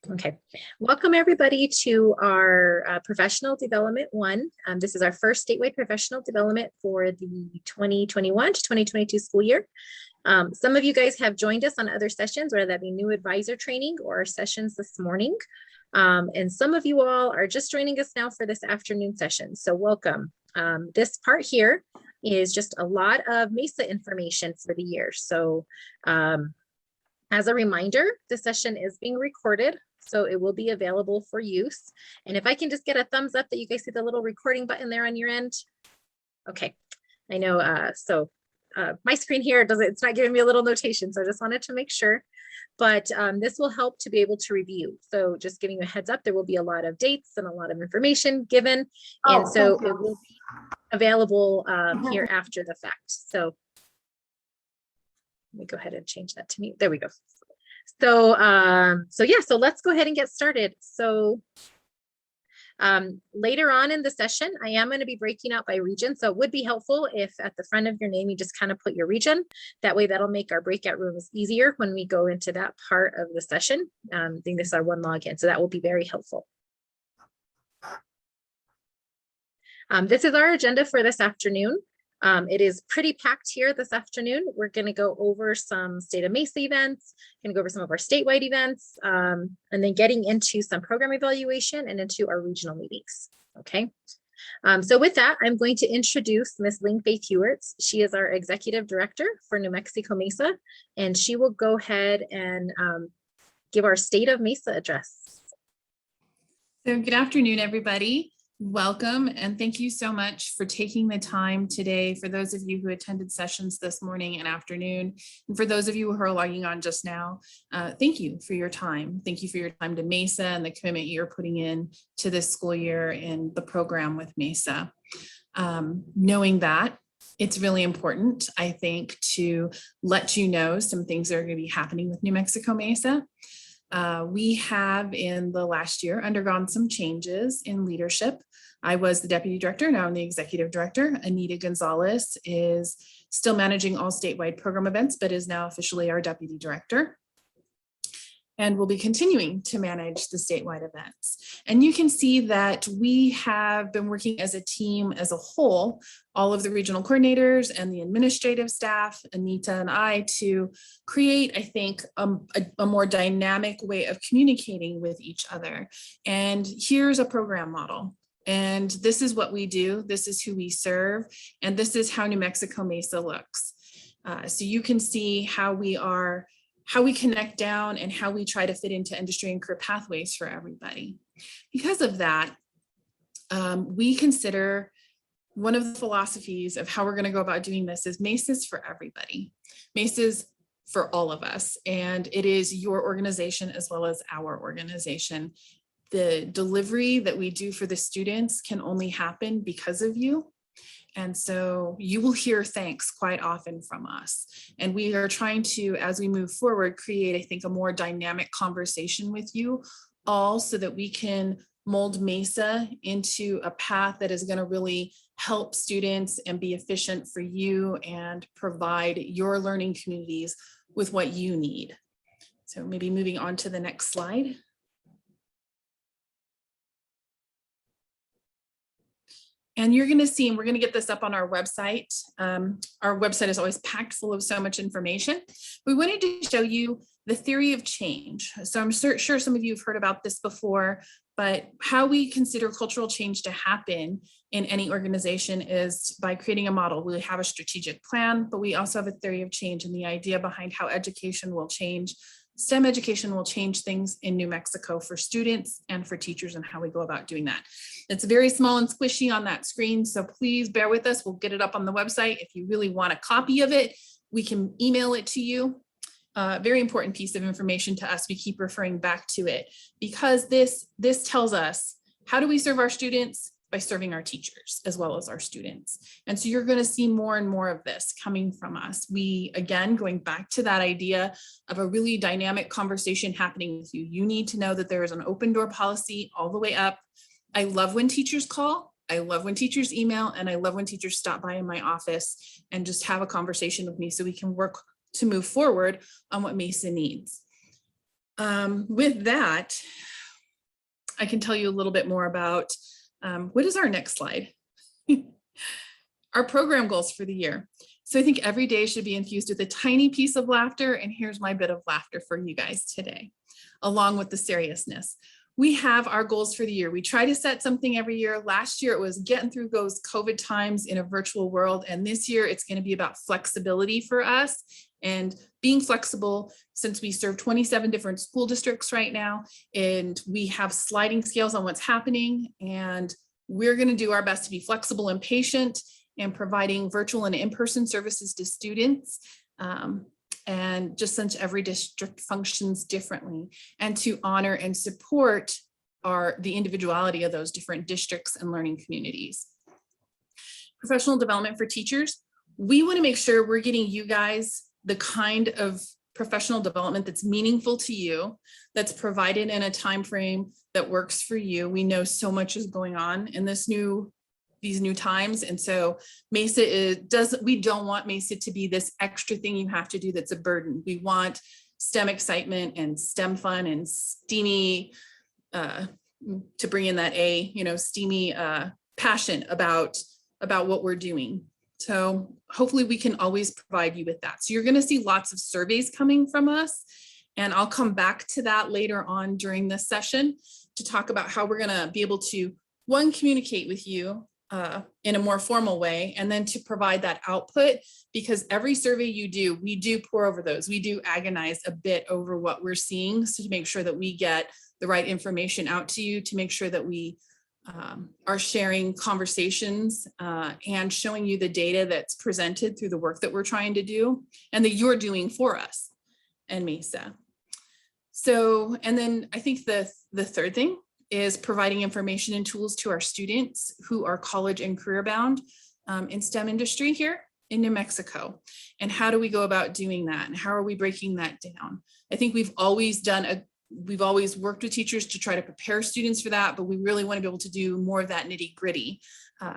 Okay, welcome everybody to our Professional Development 1. This is our first statewide professional development for the 2021 to 2022 school year. Some of you guys have joined us on other sessions, whether that be new advisor training or our sessions this morning. And some of you all are just joining us now for this afternoon session. So welcome. This part here is just a lot of MESA information for the year. So as a reminder, the session is being recorded, so it will be available for use. And if I can just get a thumbs up that you guys see the little recording button there on your end. Okay, I know, my screen here it's not giving me a little notation, so I just wanted to make sure. But this will help to be able to review. So just giving you a heads up, there will be a lot of dates and a lot of information given. And so it will be available here after the fact. So let me go ahead and change that to me. There we go. So, so let's go ahead and get started. So later on in the session, I am going to be breaking out by region. So it would be helpful if at the front of your name, you just kind of put your region. That way that'll make our breakout rooms easier when we go into that part of the session. I think this is our one login, so that will be very helpful. This is our agenda for this afternoon. It is pretty packed here this afternoon. We're going to go over some state of MESA events, going to go over some of our statewide events, and then getting into some program evaluation and into our regional meetings. Okay. So with that, I'm going to introduce Ms. Ling Faith Hewerts. She is our executive director for New Mexico MESA, and she will go ahead and give our state of MESA address. So good afternoon, everybody. Welcome, and thank you so much for taking the time today. For those of you who attended sessions this morning and afternoon, and for those of you who are logging on just now, thank you for your time. Thank you for your time to MESA and the commitment you're putting in to this school year and the program with MESA. Knowing that, it's really important, I think, to let you know some things that are going to be happening with New Mexico MESA. We have in the last year undergone some changes in leadership. I was the deputy director, now I'm the executive director. Anita Gonzalez is still managing all statewide program events, but is now officially our deputy director. And we'll be continuing to manage the statewide events. And you can see that we have been working as a team as a whole, all of the regional coordinators and the administrative staff, Anita and I, to create, I think, a more dynamic way of communicating with each other. And here's a program model. And this is what we do. This is who we serve. And this is how New Mexico MESA looks. So you can see how we connect down and how we try to fit into industry and career pathways for everybody. Because of that, we consider one of the philosophies of how we're going to go about doing this is MESA's for everybody. MESA's for all of us, and it is your organization as well as our organization. The delivery that we do for the students can only happen because of you. And so you will hear thanks quite often from us. And we are trying to, as we move forward, create, I think, a more dynamic conversation with you all so that we can mold MESA into a path that is going to really help students and be efficient for you and provide your learning communities with what you need. So maybe moving on to the next slide. And you're going to see, and we're going to get this up on our website. Our website is always packed full of so much information. We wanted to show you the theory of change. So I'm sure some of you have heard about this before, but how we consider cultural change to happen in any organization is by creating a model. We have a strategic plan, but we also have a theory of change and the idea behind how education will change. STEM education will change things in New Mexico for students and for teachers and how we go about doing that. It's very small and squishy on that screen, so please bear with us. We'll get it up on the website. If you really want a copy of it, we can email it to you. Very important piece of information to us. We keep referring back to it because this tells us how do we serve our students by serving our teachers as well as our students. And so you're going to see more and more of this coming from us. We, again, going back to that idea of a really dynamic conversation happening with you. You need to know that there is an open door policy all the way up. I love when teachers call. I love when teachers email, and I love when teachers stop by in my office and just have a conversation with me so we can work to move forward on what MESA needs. With that, I can tell you a little bit more about what is our next slide? Our program goals for the year. So I think every day should be infused with a tiny piece of laughter. And here's my bit of laughter for you guys today, along with the seriousness. We have our goals for the year. We try to set something every year. Last year, it was getting through those COVID times in a virtual world. And this year, it's going to be about flexibility for us and being flexible, since we serve 27 different school districts right now, and we have sliding scales on what's happening. And we're going to do our best to be flexible and patient and providing virtual and in-person services to students. And just since every district functions differently, and to honor and support the individuality of those different districts and learning communities. Professional development for teachers. We want to make sure we're getting you guys the kind of professional development that's meaningful to you, that's provided in a time frame that works for you. We know so much is going on in these new times. And so MESA we don't want MESA to be this extra thing you have to do that's a burden. We want STEM excitement and STEM fun and steamy, to bring in that steamy passion about what we're doing. So hopefully we can always provide you with that. So you're going to see lots of surveys coming from us. And I'll come back to that later on during this session to talk about how we're going to be able to, one, communicate with you in a more formal way, and then to provide that output, because every survey you do, we do pour over those. We do agonize a bit over what we're seeing, so to make sure that we get the right information out to you, to make sure that we are sharing conversations and showing you the data that's presented through the work that we're trying to do and that you're doing for us and MESA. So, and then I think the third thing is providing information and tools to our students who are college and career bound in STEM industry here in New Mexico. And how do we go about doing that? And how are we breaking that down? I think we've always worked with teachers to try to prepare students for that, but we really want to be able to do more of that nitty gritty,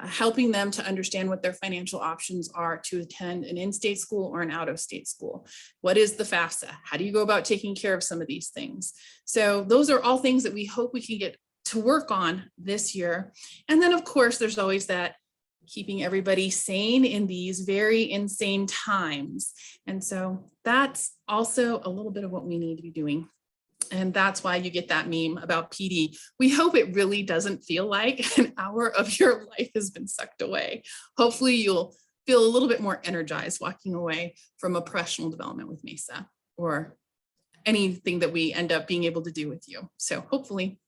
helping them to understand what their financial options are to attend an in-state school or an out-of-state school. What is the FAFSA? How do you go about taking care of some of these things? So those are all things that we hope we can get to work on this year. And then of course, there's always that keeping everybody sane in these very insane times. And so that's also a little bit of what we need to be doing. And that's why you get that meme about PD. We hope it really doesn't feel like an hour of your life has been sucked away. Hopefully you'll feel a little bit more energized walking away from a professional development with MESA or anything that we end up being able to do with you. So hopefully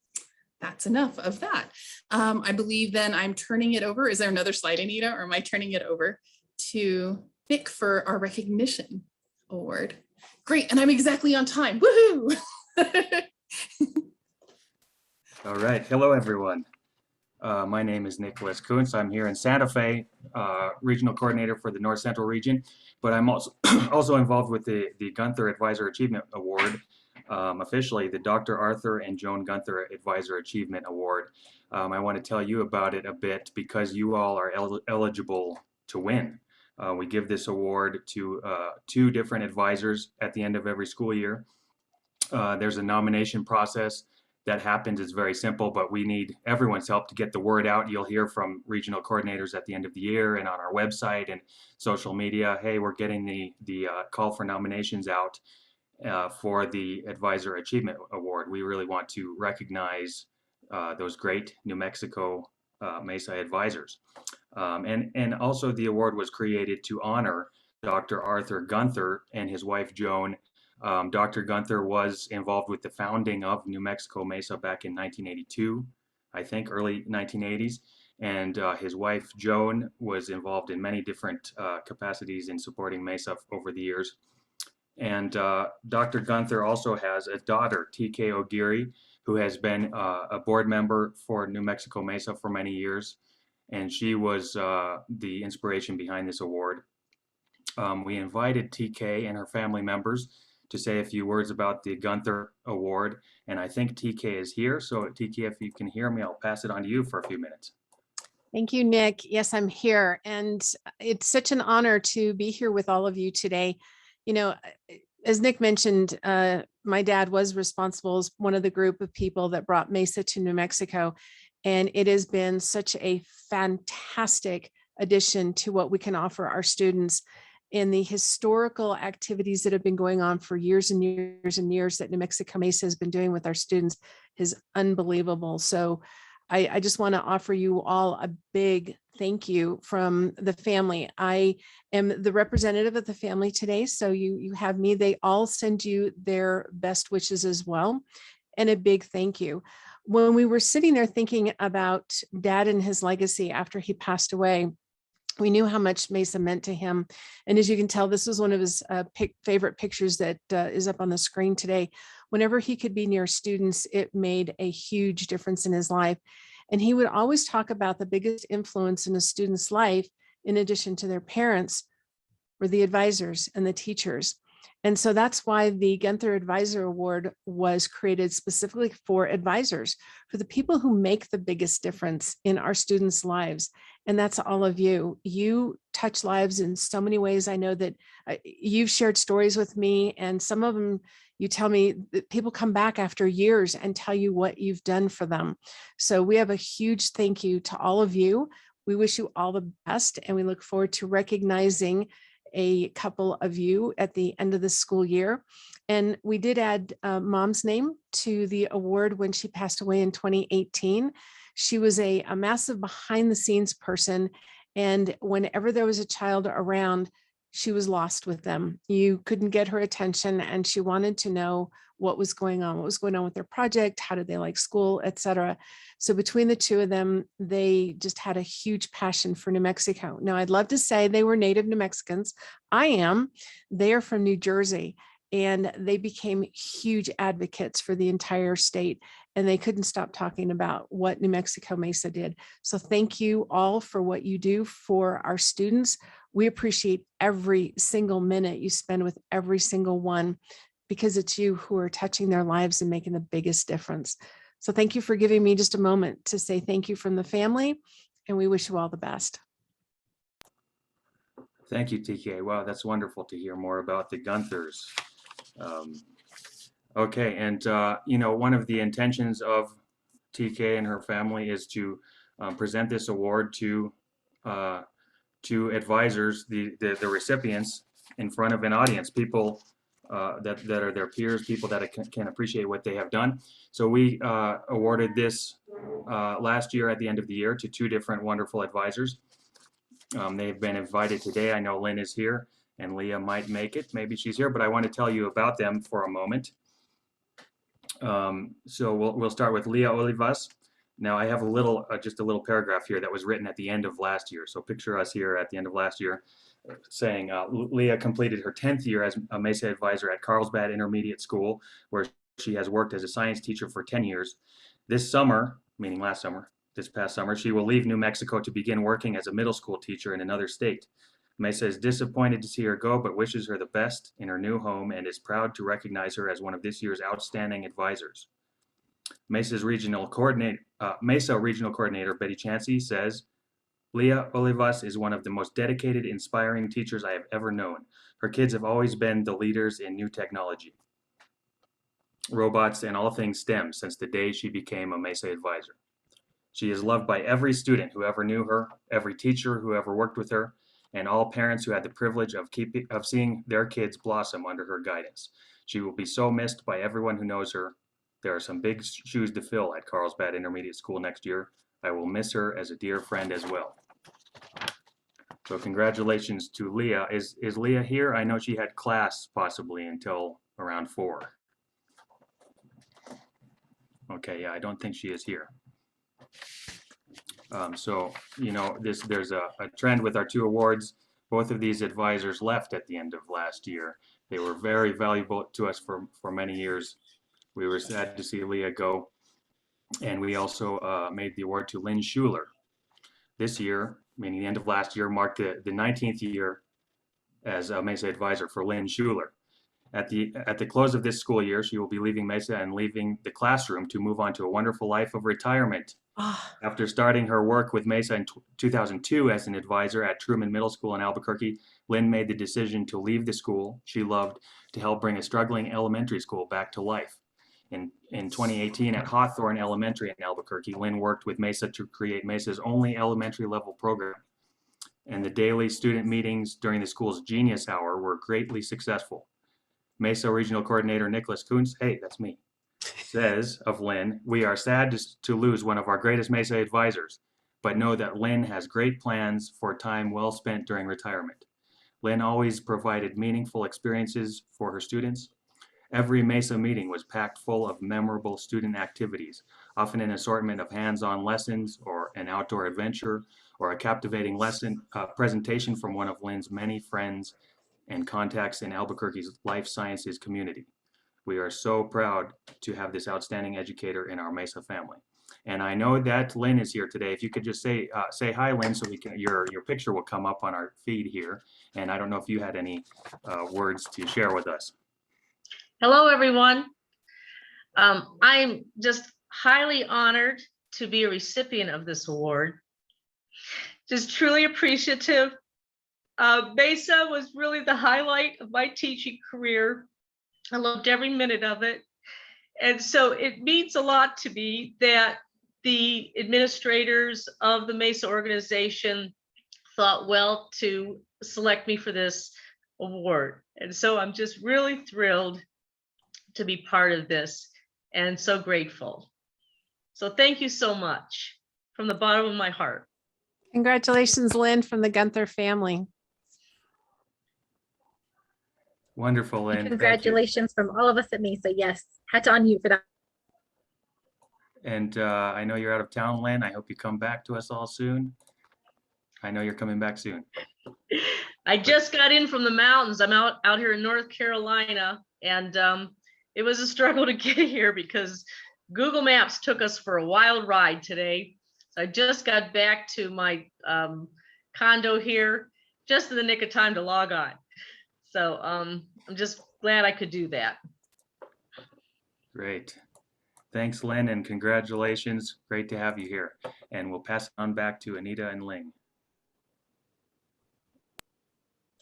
that's enough of that. I believe then I'm turning it over. Is there another slide, Anita, or am I turning it over to Nick for our recognition award? Great, and I'm exactly on time, woohoo! All right, hello everyone. My name is Nicholas Kuntz. I'm here in Santa Fe, regional coordinator for the North Central region, but I'm also involved with the Gunther Advisor Achievement Award, officially the Dr. Arthur and Joan Gunther Advisor Achievement Award. I want to tell you about it a bit because you all are eligible to win. We give this award to 2 different advisors at the end of every school year. There's a nomination process that happens. It's very simple, but we need everyone's help to get the word out. You'll hear from regional coordinators at the end of the year and on our website and social media. Hey, we're getting the call for nominations out for the Advisor Achievement Award. We really want to recognize those great New Mexico MESA advisors. And also the award was created to honor Dr. Arthur Gunther and his wife Joan. Dr. Gunther was involved with the founding of New Mexico MESA back in 1982, I think early 1980s. And his wife Joan was involved in many different capacities in supporting MESA over the years. And Dr. Gunther also has a daughter, TK O'Geary, who has been a board member for New Mexico MESA for many years. And she was the inspiration behind this award. We invited TK and her family members to say a few words about the Gunther Award. And I think TK is here. So TK, if you can hear me, I'll pass it on to you for a few minutes. Thank you, Nick. Yes, I'm here. And it's such an honor to be here with all of you today. You know, as Nick mentioned, my dad was responsible as one of the group of people that brought MESA to New Mexico. And it has been such a fantastic addition to what we can offer our students in the historical activities that have been going on for years and years and years that New Mexico MESA has been doing with our students is unbelievable. So I just want to offer you all a big thank you from the family. I am the representative of the family today, so you have me. They all send you their best wishes as well, and a big thank you. When we were sitting there thinking about Dad and his legacy after he passed away, we knew how much MESA meant to him. And as you can tell, this was one of his favorite pictures that is up on the screen today. Whenever he could be near students, it made a huge difference in his life. And he would always talk about the biggest influence in a student's life, in addition to their parents, were the advisors and the teachers. And so that's why the Gunther Advisor Award was created specifically for advisors, for the people who make the biggest difference in our students' lives. And that's all of you. You touch lives in so many ways. I know that you've shared stories with me, and some of them you tell me that people come back after years and tell you what you've done for them. So we have a huge thank you to all of you. We wish you all the best, and we look forward to recognizing a couple of you at the end of the school year. And we did add Mom's name to the award when she passed away in 2018. She was a massive behind the scenes person. And whenever there was a child around, she was lost with them. You couldn't get her attention, and she wanted to know what was going on with their project, how did they like school, etc. So between the two of them, they just had a huge passion for New Mexico. Now, I'd love to say they were native New Mexicans. I am. They are from New Jersey, and they became huge advocates for the entire state, and they couldn't stop talking about what New Mexico MESA did. So thank you all for what you do for our students. We appreciate every single minute you spend with every single one, because it's you who are touching their lives and making the biggest difference. So thank you for giving me just a moment to say thank you from the family, and we wish you all the best. Thank you, TK. Wow, that's wonderful to hear more about the Gunthers. Okay, and you know, one of the intentions of TK and her family is to present this award to advisors, the recipients, in front of an audience, people that are their peers, people that can appreciate what they have done. So we awarded this last year at the end of the year to two different wonderful advisors. They've been invited today. I know Lynn is here, and Leah might make it. Maybe she's here, but I want to tell you about them for a moment. So we'll start with Leah Olivas. Now I have a little, just a little paragraph here that was written at the end of last year. So picture us here at the end of last year saying Leah completed her 10th year as a MESA advisor at Carlsbad Intermediate School, where she has worked as a science teacher for 10 years. This summer, meaning last summer, this past summer, she will leave New Mexico to begin working as a middle school teacher in another state. MESA is disappointed to see her go, but wishes her the best in her new home and is proud to recognize her as one of this year's outstanding advisors. MESA regional coordinator Betty Chansey says, Leah Olivas is one of the most dedicated, inspiring teachers I have ever known. Her kids have always been the leaders in new technology, robots, and all things STEM since the day she became a MESA advisor. She is loved by every student who ever knew her, every teacher who ever worked with her, and all parents who had the privilege of seeing their kids blossom under her guidance. She will be so missed by everyone who knows her. There are some big shoes to fill at Carlsbad Intermediate School next year. I will miss her as a dear friend as well. So congratulations to Leah. Is Leah here? I know she had class possibly until around 4. Okay, yeah, I don't think she is here. So, you know, there's a trend with our two awards. Both of these advisors left at the end of last year. They were very valuable to us for many years. We were sad to see Leah go. And we also made the award to Lynn Schuler. This year, meaning the end of last year, marked the 19th year as a MESA advisor for Lynn Schuler. At the close of this school year, she will be leaving MESA and leaving the classroom to move on to a wonderful life of retirement Ah, After starting her work with MESA in 2002 as an advisor at Truman Middle School in Albuquerque, Lynn made the decision to leave the school she loved to help bring a struggling elementary school back to life. In 2018 at Hawthorne Elementary in Albuquerque, Lynn worked with MESA to create MESA's only elementary level program. And the daily student meetings during the school's Genius Hour were greatly successful. MESA Regional Coordinator Nicholas Kuntz, hey, that's me, says of Lynn, "We are sad to lose one of our greatest MESA advisors, but know that Lynn has great plans for time well spent during retirement. Lynn always provided meaningful experiences for her students. Every MESA meeting was packed full of memorable student activities, often an assortment of hands-on lessons or an outdoor adventure or a captivating lesson presentation from one of Lynn's many friends and contacts in Albuquerque's life sciences community. We are so proud to have this outstanding educator in our MESA family." And I know that Lynn is here today. If you could just say hi, Lynn, so we can your picture will come up on our feed here. And I don't know if you had any words to share with us. Hello, everyone. I'm just highly honored to be a recipient of this award. Just truly appreciative. MESA was really the highlight of my teaching career. I loved every minute of it. And so it means a lot to me that the administrators of the MESA organization thought well to select me for this award. And so I'm just really thrilled to be part of this and so grateful. So thank you so much from the bottom of my heart. congratulations, Lynn, from the Gunther family. Wonderful, Lynn. Thank you. Congratulations from all of us at MESA. Yes, had to unmute for that. And I know you're out of town, Lynn. I hope you come back to us all soon. I know you're coming back soon. I just got in from the mountains. I'm out here in North Carolina, and it was a struggle to get here because Google Maps took us for a wild ride today. So I just got back to my condo here just in the nick of time to log on. So I'm just glad I could do that. Great. Thanks, Lynn, and congratulations. Great to have you here. And we'll pass it on back to Anita and Ling.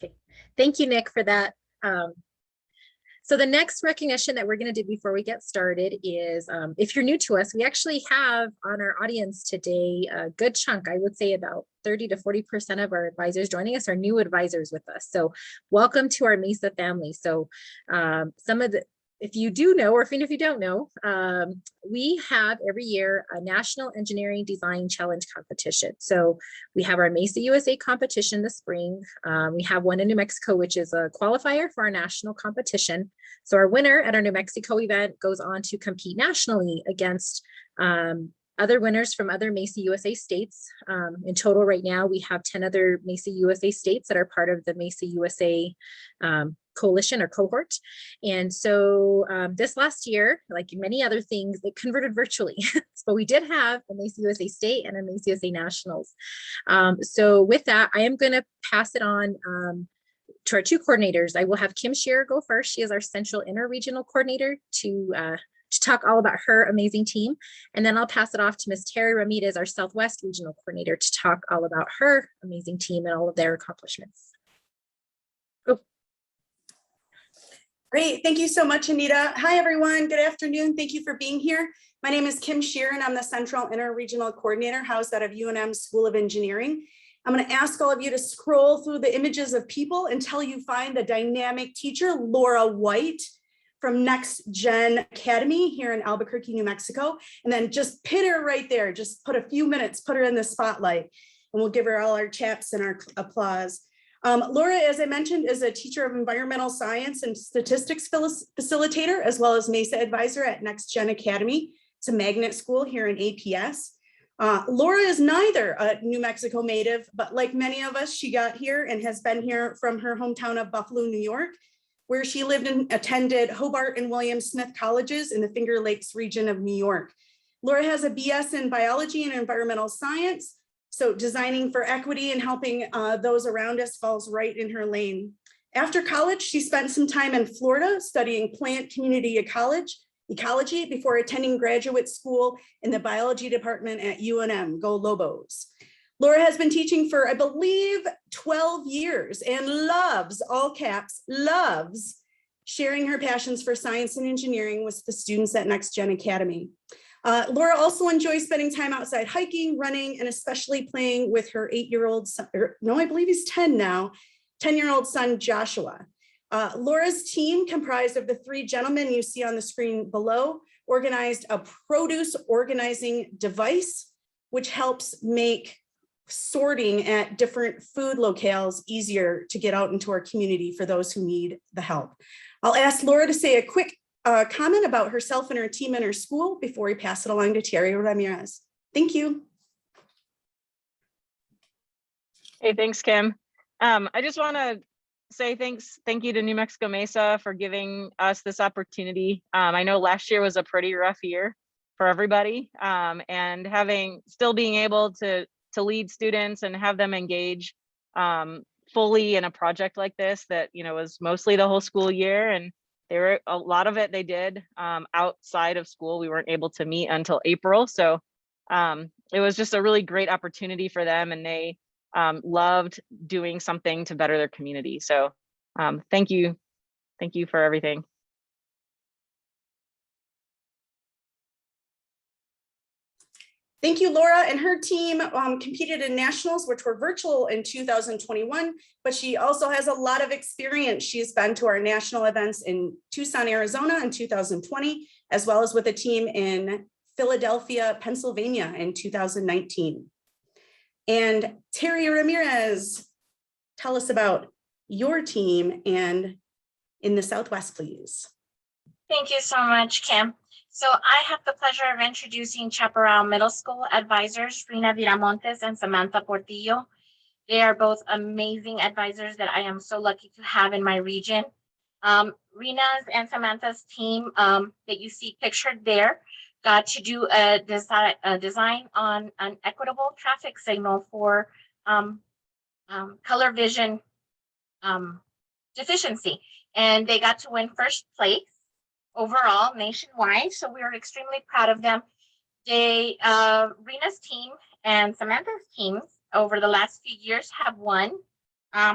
Okay. Thank you, Nick, for that. So the next recognition that we're going to do before we get started is, if you're new to us, we actually have on our audience today a good chunk, I would say about 30 to 40% of our advisors joining us are new advisors with us. So welcome to our MESA family. So if you do know, or even if you don't know, we have every year a National Engineering Design Challenge competition. So we have our MESA USA competition this spring. We have one in New Mexico, which is a qualifier for our national competition. So our winner at our New Mexico event goes on to compete nationally against other winners from other MESA USA states. In total right now, we have 10 other MESA USA states that are part of the MESA USA coalition or cohort. And so this last year, like many other things, it converted virtually. So we did have a MESA USA state and a MESA USA nationals. So with that, I am going to pass it on to our two coordinators. I will have Kim Shearer go first. She is our Central Interregional Coordinator to talk all about her amazing team. And then I'll pass it off to Ms. Terry Ramirez, our Southwest Regional Coordinator, to talk all about her amazing team and all of their accomplishments. Go. Great. Thank you so much, Anita. Hi, everyone. Good afternoon. Thank you for being here. My name is Kim Shearer, and I'm the Central Interregional Coordinator housed out of UNM School of Engineering. I'm going to ask all of you to scroll through the images of people until you find the dynamic teacher, Laura White, from Next Gen Academy here in Albuquerque, New Mexico. And then just pin her right there. Just put a few minutes, put her in the spotlight, and we'll give her all our chaps and our applause. Laura, as I mentioned, is a teacher of environmental science and statistics facilitator, as well as MESA advisor at Next Gen Academy. It's a magnet school here in APS. Laura is neither a New Mexico native, but like many of us, she got here and has been here from her hometown of Buffalo, New York, where she lived and attended Hobart and William Smith colleges in the Finger Lakes region of New York. Laura has a BS in biology and environmental science, so designing for equity and helping those around us falls right in her lane. After college, she spent some time in Florida studying plant community ecology ecology before attending graduate school in the biology department at UNM. Go Lobos. Laura has been teaching for, I believe, 12 years and loves, all caps, loves sharing her passions for science and engineering with the students at Next Gen Academy. Laura also enjoys spending time outside hiking, running, and especially playing with her 8-year-old son, no, I believe he's 10 now, 10-year-old son, Joshua. Laura's team, comprised of the 3 gentlemen you see on the screen below, organized a produce organizing device, which helps make sorting at different food locales easier to get out into our community for those who need the help. I'll ask Laura to say a quick comment about herself and her team and her school before we pass it along to Terry Ramirez. Thank you. Hey, thanks, Kim. I just want to say thank you to New Mexico MESA for giving us this opportunity. I know last year was a pretty rough year for everybody, and still being able to lead students and have them engage fully in a project like this that, you know, was mostly the whole school year, and there were a lot of it they did outside of school. We weren't able to meet until April, so it was just a really great opportunity for them, and they loved doing something to better their community. So thank you for everything. Thank you, Laura. And her team competed in nationals, which were virtual in 2021, but she also has a lot of experience. She has been to our national events in Tucson, Arizona in 2020, as well as with a team in Philadelphia, Pennsylvania in 2019. And Terry Ramirez, tell us about your team and in the Southwest, please. Thank you so much, Kim. So I have the pleasure of introducing Chaparral Middle School advisors, Rina Viramontes and Samantha Portillo. They are both amazing advisors that I am so lucky to have in my region. Rina's and Samantha's team that you see pictured there got to do a design on an equitable traffic signal for color vision deficiency. And they got to win first place overall nationwide. So we are extremely proud of them. Rena's team and Samantha's teams over the last few years have won. 3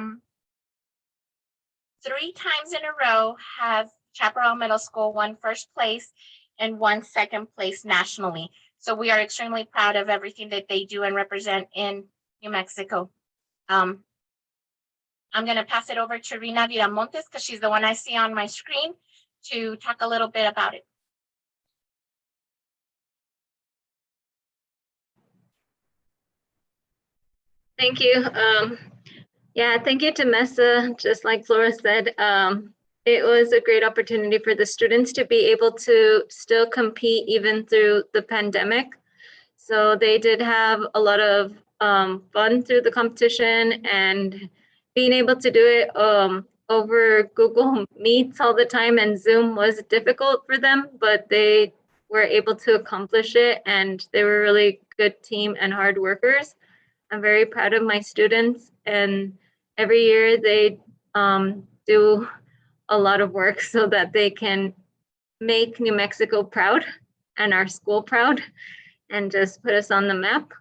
times in a row has Chaparral Middle School won first place and won second place nationally. So we are extremely proud of everything that they do and represent in New Mexico. I'm gonna pass it over to Rina Viramontes because she's the one I see on my screen to talk a little bit about it. Thank you. Yeah, thank you to MESA. Just like Flora said, it was a great opportunity for the students to be able to still compete even through the pandemic. So they did have a lot of fun through the competition, and being able to do it over Google Meets all the time and Zoom was difficult for them, but they were able to accomplish it, and they were a really good team and hard workers. I'm very proud of my students, and every year they do a lot of work so that they can make New Mexico proud and our school proud and just put us on the map.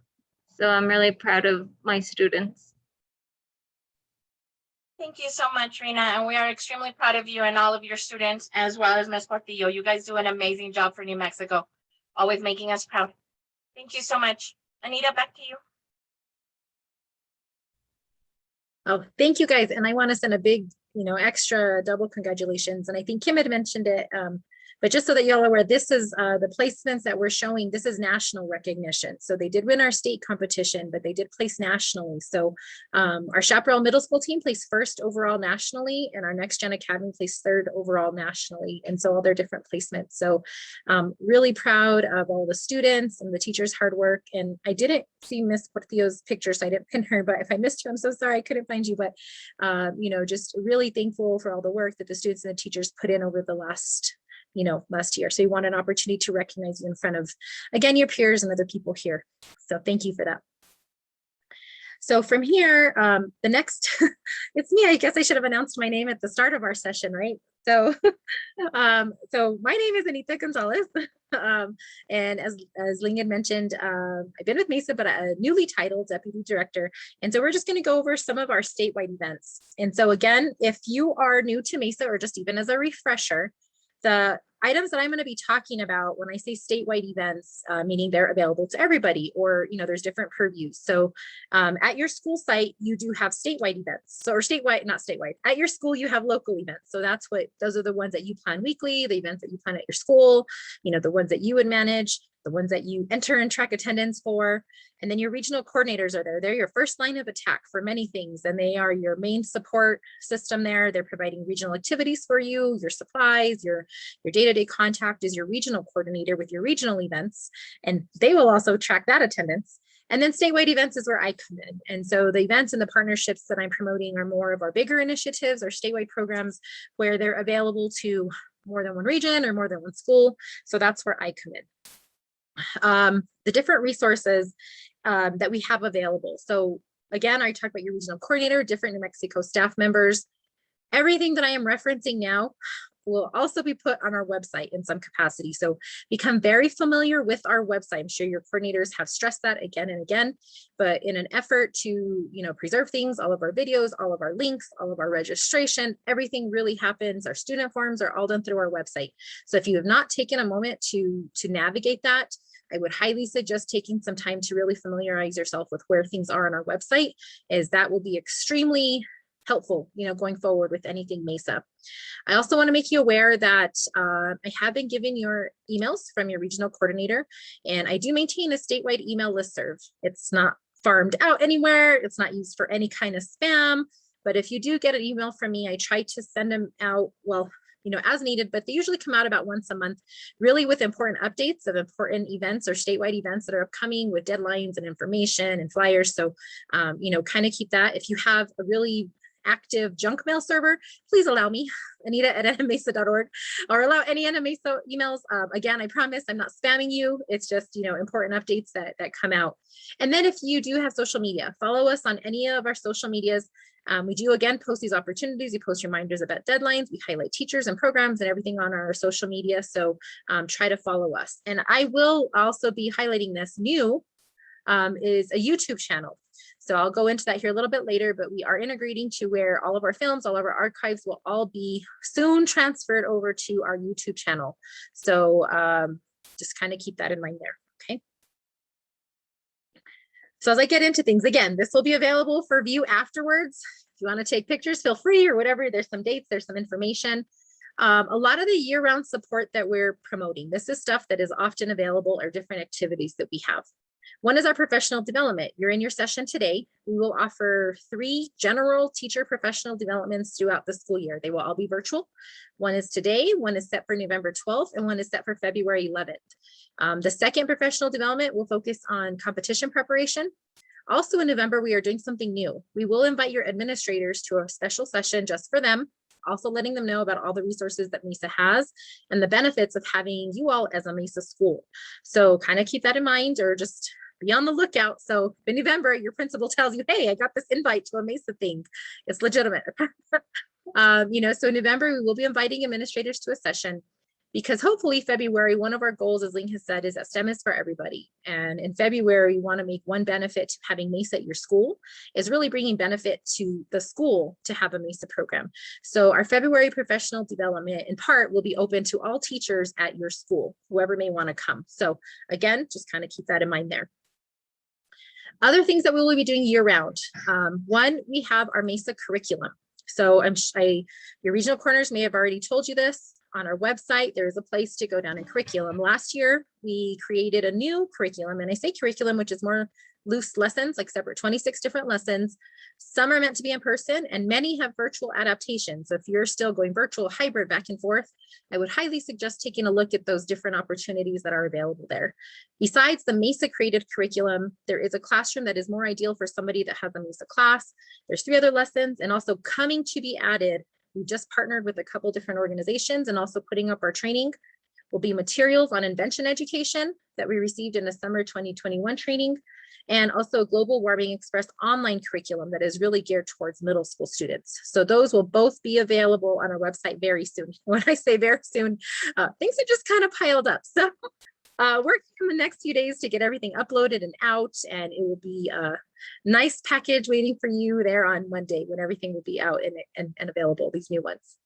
So I'm really proud of my students. Thank you so much, Rina, and we are extremely proud of you and all of your students, as well as Ms. Portillo. You guys do an amazing job for New Mexico, always making us proud. Thank you so much. Anita, back to you. Oh, thank you guys. And I want to send a big, extra double congratulations. And I think Kim had mentioned it, but just so that y'all are aware, this is the placements that we're showing. This is national recognition. So they did win our state competition, but they did place nationally. So our Chaparral Middle School team placed first overall nationally, and our Next Gen Academy placed third overall nationally. And so all their different placements. So really proud of all the students and the teachers' hard work. And I didn't see Miss Portillo's picture, so I didn't pin her, but if I missed her, I'm so sorry, I couldn't find you. But just really thankful for all the work that the students and the teachers put in over the last year. So you want an opportunity to recognize you in front of, again, your peers and other people here. So thank you for that. So from here, the next, it's me. I guess I should have announced my name at the start of our session, right? So, so my name is Anita Gonzalez. And as Ling had mentioned, I've been with MESA, but a newly titled deputy director. And so we're just going to go over some of our statewide events. And so again, if you are new to MESA, or just even as a refresher, the items that I'm going to be talking about when I say statewide events, meaning they're available to everybody, or, there's different purviews. So at your school site, you do have statewide events. So, or statewide, not statewide, at your school, you have local events. So those are the ones that you plan weekly, the events that you plan at your school, the ones that you would manage, the ones that you enter and track attendance for. And then your regional coordinators are there. They're your first line of attack for many things. And they are your main support system there. They're providing regional activities for you, your supplies, your day-to-day contact is your regional coordinator with your regional events. And they will also track that attendance. And then statewide events is where I come in. And so the events and the partnerships that I'm promoting are more of our bigger initiatives or statewide programs where they're available to more than one region or more than one school. So that's where I come in. The different resources that we have available. So again, I talked about your regional coordinator, different New Mexico staff members. Everything that I am referencing now will also be put on our website in some capacity. So become very familiar with our website. I'm sure your coordinators have stressed that again and again, but in an effort to, preserve things, all of our videos, all of our links, all of our registration, everything really happens. Our student forms are all done through our website. So if you have not taken a moment to navigate that, I would highly suggest taking some time to really familiarize yourself with where things are on our website, as that will be extremely helpful, going forward with anything MESA. I also want to make you aware that I have been given your emails from your regional coordinator, and I do maintain a statewide email listserv. It's not farmed out anywhere. It's not used for any kind of spam, but if you do get an email from me, I try to send them out, as needed, but they usually come out about once a month, really with important updates of important events or statewide events that are upcoming with deadlines and information and flyers. So, kind of keep that. If you have a really active junk mail server, please allow me, Anita@nmmesa.org, or allow any NMESA emails. Again, I promise I'm not spamming you. It's just, important updates that come out. And then if you do have social media, follow us on any of our social medias. We do, again, post these opportunities. We post reminders about deadlines. We highlight teachers and programs and everything on our social media. So try to follow us. And I will also be highlighting this new is a YouTube channel. So I'll go into that here a little bit later, but we are integrating to where all of our films, all of our archives will all be soon transferred over to our YouTube channel. So just kind of keep that in mind there, okay? So as I get into things, again, this will be available for view afterwards. If you want to take pictures, feel free, or whatever. There's some dates, there's some information. A lot of the year-round support that we're promoting, this is stuff that is often available, or different activities that we have. One is our professional development. You're in your session today. We will offer 3 general teacher professional developments throughout the school year. They will all be virtual. One is today, one is set for November 12th, and one is set for February 11th. The second professional development will focus on competition preparation. Also in November, we are doing something new. We will invite your administrators to a special session just for them, also letting them know about all the resources that MESA has and the benefits of having you all as a MESA school. So kind of keep that in mind, or just be on the lookout. So in November, your principal tells you, hey, I got this invite to a MESA thing. It's legitimate. So in November, we will be inviting administrators to a session, because hopefully February, one of our goals, as Ling has said, is that STEM is for everybody. And in February, we want to make one benefit to having MESA at your school is really bringing benefit to the school to have a MESA program. So our February professional development in part will be open to all teachers at your school, whoever may want to come. So again, just kind of keep that in mind there. Other things that we will be doing year round. One, we have our MESA curriculum. So your regional coordinators may have already told you this. On our website, there's a place to go down in curriculum. Last year, we created a new curriculum, and I say curriculum, which is more loose lessons, like separate 26 different lessons. Some are meant to be in person, and many have virtual adaptations. So if you're still going virtual, hybrid, back and forth, I would highly suggest taking a look at those different opportunities that are available there. Besides the MESA created curriculum, there is a classroom that is more ideal for somebody that has a MESA class. There's 3 other lessons, and also coming to be added. We just partnered with a couple different organizations and also putting up our training will be materials on invention education that we received in the summer 2021 training. and also Global Warming Express online curriculum that is really geared towards middle school students. So those will both be available on our website very soon. When I say very soon, things are just kind of piled up. So working in the next few days to get everything uploaded and out, and it will be a nice package waiting for you there on Monday when everything will be out and available, these new ones.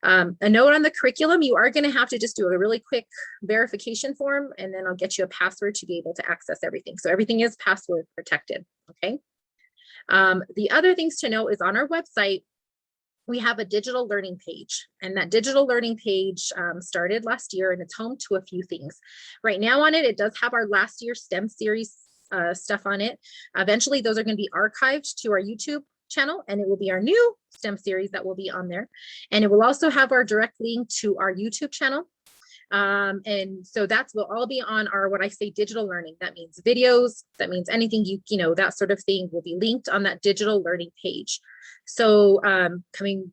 A note on the curriculum, you are going to have to just do a really quick verification form, and then I'll get you a password to be able to access everything. So everything is password protected, okay? The other things to note is on our website, we have a digital learning page, and that digital learning page started last year, and it's home to a few things. Right now on it, it does have our last year STEM series stuff on it. Eventually, those are going to be archived to our YouTube channel, and it will be our new STEM series that will be on there. And it will also have our direct link to our YouTube channel. And so that's will all be on our, what I say, digital learning. That means videos, that means anything you know, that sort of thing will be linked on that digital learning page. So coming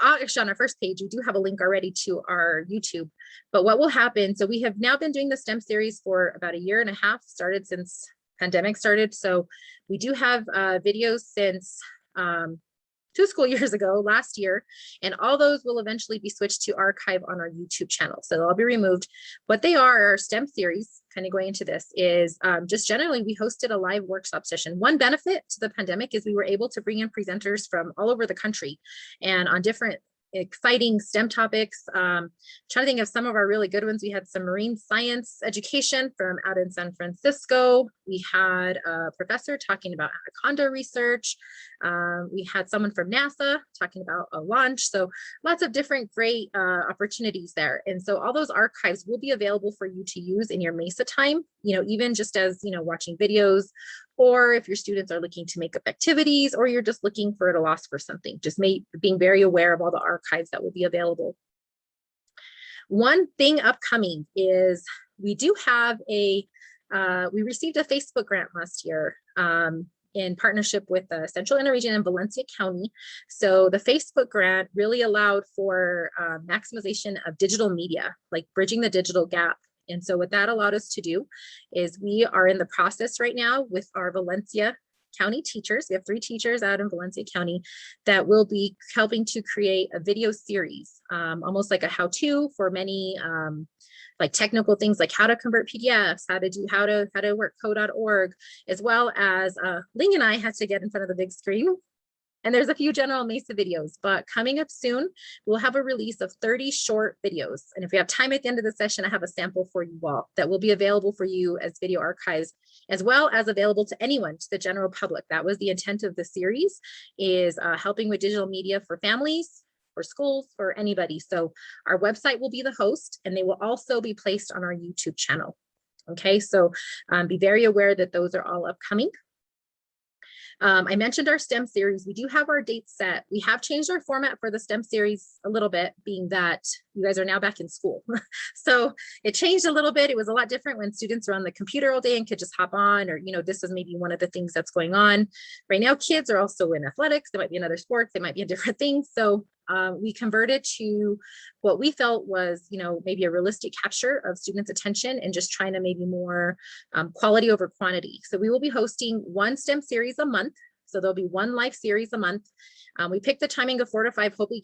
actually on our first page, we do have a link already to our YouTube. But what will happen, so we have now been doing the STEM series for about 1.5 years, started since pandemic started. So we do have videos since 2 school years ago, last year, and all those will eventually be switched to archive on our YouTube channel. So they'll all be removed. What they are, our STEM series, kind of going into this, is just generally we hosted a live workshop session. One benefit to the pandemic is we were able to bring in presenters from all over the country and on different exciting STEM topics. Trying to think of some of our really good ones. We had some marine science education from out in San Francisco. We had a professor talking about anaconda research. We had someone from NASA talking about a launch. So lots of different great opportunities there. And so all those archives will be available for you to use in your MESA time, you know, even just as, you know, watching videos, or if your students are looking to make up activities, or you're just looking for at a loss for something, just being very aware of all the archives that will be available. One thing upcoming is we do have we received a Facebook grant last year in partnership with the Central Interregion and Valencia County. So the Facebook grant really allowed for maximization of digital media, like bridging the digital gap. And so what that allowed us to do is we are in the process right now with our Valencia County teachers. We have 3 teachers out in Valencia County that will be helping to create a video series, almost like a how-to for many like technical things like how to convert PDFs, how to work code.org, as well as Ling and I had to get in front of the big screen. And there's a few general MESA videos, but coming up soon, we'll have a release of 30 short videos. And if we have time at the end of the session, I have a sample for you all that will be available for you as video archives, as well as available to anyone, to the general public. That was the intent of the series, is helping with digital media for families, for schools, for anybody. So our website will be the host, and they will also be placed on our YouTube channel. Okay, so be very aware that those are all upcoming. I mentioned our STEM series. We do have our dates set. We have changed our format for the STEM series a little bit, being that you guys are now back in school. So it changed a little bit. It was a lot different when students were on the computer all day and could just hop on, or, you know, this is maybe one of the things that's going on. Right now, kids are also in athletics. They might be in other sports. They might be in different things. So we converted to what we felt was, you know, maybe a realistic capture of students' attention and just trying to maybe more quality over quantity. So we will be hosting 1 STEM series a month. So there'll be 1 live series a month. We picked the timing of 4 to 5, hopefully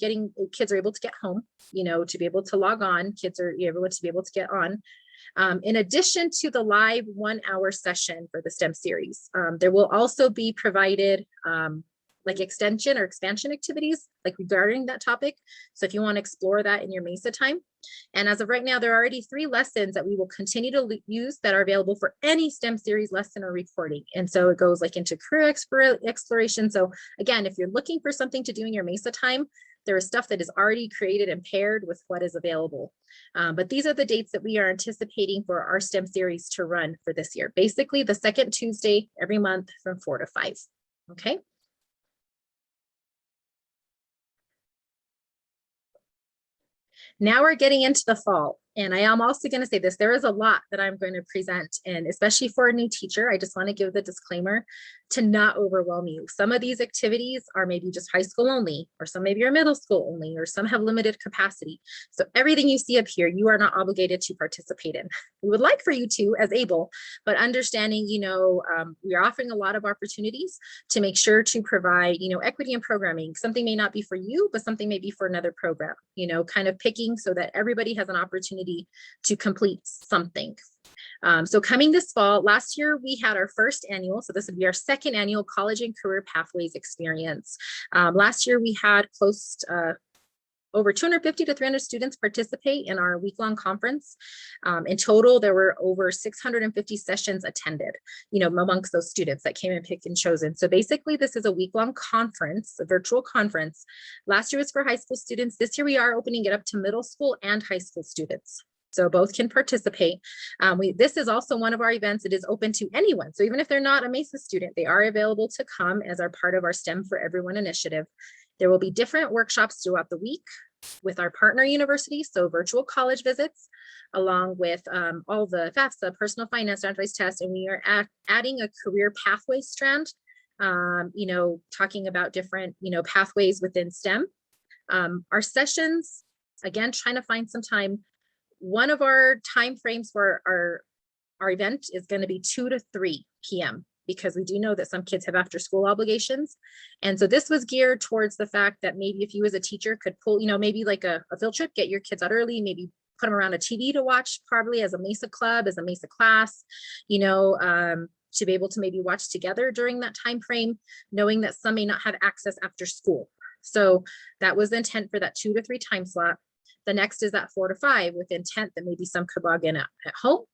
kids are able to get home, you know, to be able to log on. Kids are able to be able to get on. In addition to the live 1-hour session for the STEM series, there will also be provided like extension or expansion activities like regarding that topic. So if you want to explore that in your MESA time. And as of right now, there are already 3 lessons that we will continue to use that are available for any STEM series lesson or recording. And so it goes like into career exploration. So again, if you're looking for something to do in your MESA time, there is stuff that is already created and paired with what is available. But these are the dates that we are anticipating for our STEM series to run for this year. Basically the 2nd Tuesday every month from 4 to 5. Okay. Now we're getting into the fall. And I am also going to say this, there is a lot that I'm going to present, and especially for a new teacher, I just want to give the disclaimer to not overwhelm you. Some of these activities are maybe just high school only, or some maybe are middle school only, or some have limited capacity. So everything you see up here, you are not obligated to participate in. We would like for you to as able, but understanding, we are offering a lot of opportunities to make sure to provide, equity in programming. Something may not be for you, but something may be for another program, kind of picking so that everybody has an opportunity to complete something. So coming this fall, last year we had our first annual, so this would be our second annual College and Career Pathways experience. Last year we had close over 250 to 300 students participate in our week-long conference. In total, there were over 650 sessions attended, amongst those students that came and picked and chosen. So basically, this is a week-long conference, a virtual conference. Last year was for high school students. This year, we are opening it up to middle school and high school students. So both can participate. This is also one of our events. It is open to anyone. So even if they're not a MESA student, they are available to come as our part of our STEM for Everyone initiative. There will be different workshops throughout the week with our partner universities, so virtual college visits, along with all the FAFSA, personal finance, standardized tests, and we are adding a career pathway strand, talking about different, pathways within STEM. Our sessions, again, trying to find some time. One of our time frames for our event is going to be 2 to 3 p.m. because we do know that some kids have after school obligations. And so this was geared towards the fact that maybe if you as a teacher could pull, maybe like a field trip, get your kids out early, maybe put them around a TV to watch, probably as a MESA club, as a MESA class, to be able to maybe watch together during that time frame, knowing that some may not have access after school. So that was the intent for that 2 to 3 time slot. The next is that 4 to 5 with intent that maybe some could log in at home,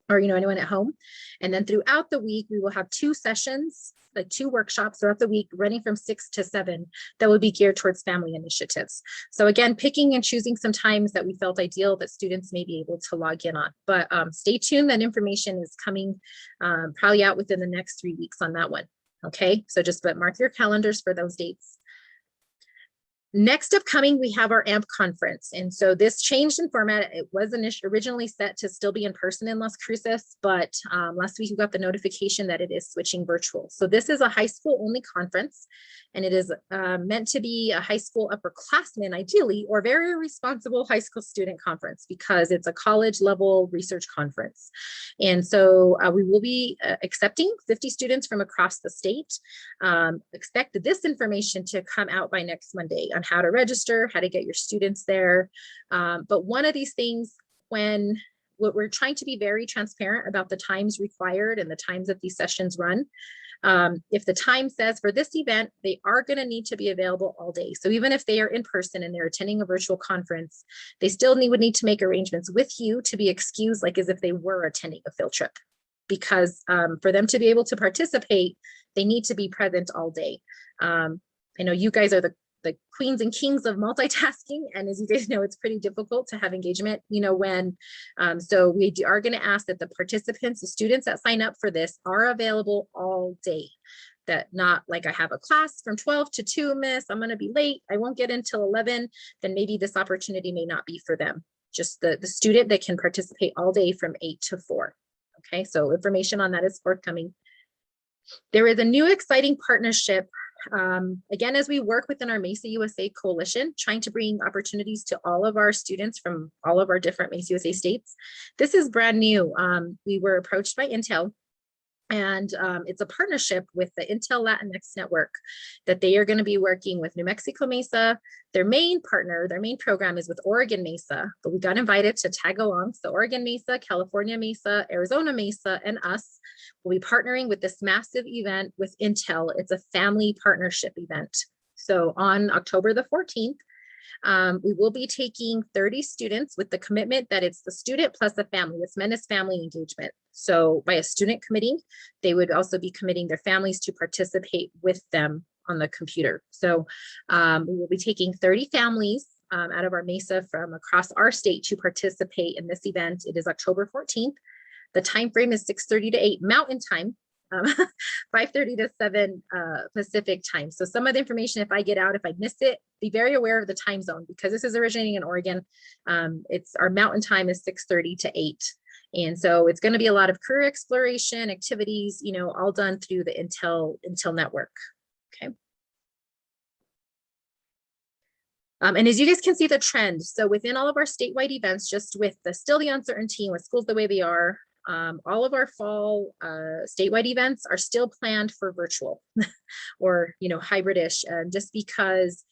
or anyone at home. And then throughout the week, we will have 2 sessions, like 2 workshops throughout the week, running from 6 to 7, that will be geared towards family initiatives. So again, picking and choosing some times that we felt ideal that students may be able to log in on. But stay tuned, that information is coming probably out within the next 3 weeks on that one. Okay, so just mark your calendars for those dates. Next upcoming, we have our AMP conference. And so this changed in format. It was originally set to still be in person in Las Cruces, but last week we got the notification that it is switching virtual. So this is a high school only conference, and it is meant to be a high school upperclassmen, ideally, or very responsible high school student conference because it's a college level research conference. And so we will be accepting 50 students from across the state. Expect this information to come out by next Monday on how to register, how to get your students there. But one of these things, what we're trying to be very transparent about the times required and the times that these sessions run. If the time says for this event, they are going to need to be available all day. So even if they are in person and they're attending a virtual conference, they still would need to make arrangements with you to be excused, like as if they were attending a field trip. Because for them to be able to participate, they need to be present all day. I know you guys are the queens and kings of multitasking. And as you guys know, it's pretty difficult to have engagement, so we are going to ask that the participants, the students that sign up for this are available all day. That not like I have a class from 12 to 2, miss, I'm going to be late, I won't get in till 11, then maybe this opportunity may not be for them. Just the student that can participate all day from 8 to 4. Okay, so information on that is forthcoming. There is a new exciting partnership. Again, as we work within our MESA USA coalition, trying to bring opportunities to all of our students from all of our different MESA USA states. This is brand new. We were approached by Intel, and it's a partnership with the Intel Latinx Network that they are going to be working with New Mexico MESA. Their main partner, their main program is with Oregon MESA, but we got invited to tag along. So Oregon MESA, California MESA, Arizona MESA, and us will be partnering with this massive event with Intel. It's a family partnership event. So on October the 14th, we will be taking 30 students with the commitment that it's the student plus the family. It's meant as family engagement. So by a student committing, they would also be committing their families to participate with them on the computer. So we will be taking 30 families out of our MESA from across our state to participate in this event. It is October 14th. The time frame is 6:30 to 8 Mountain Time. 5:30 to 7 Pacific time. So some of the information, if I get out, if I miss it, be very aware of the time zone because this is originating in Oregon. It's our mountain time is 6:30 to 8. And so it's going to be a lot of career exploration activities, you know, all done through the Intel network. Okay. And as you guys can see the trend, so within all of our statewide events, just with still the uncertainty with schools the way they are, all of our fall statewide events are still planned for virtual or, you know, hybrid-ish, just because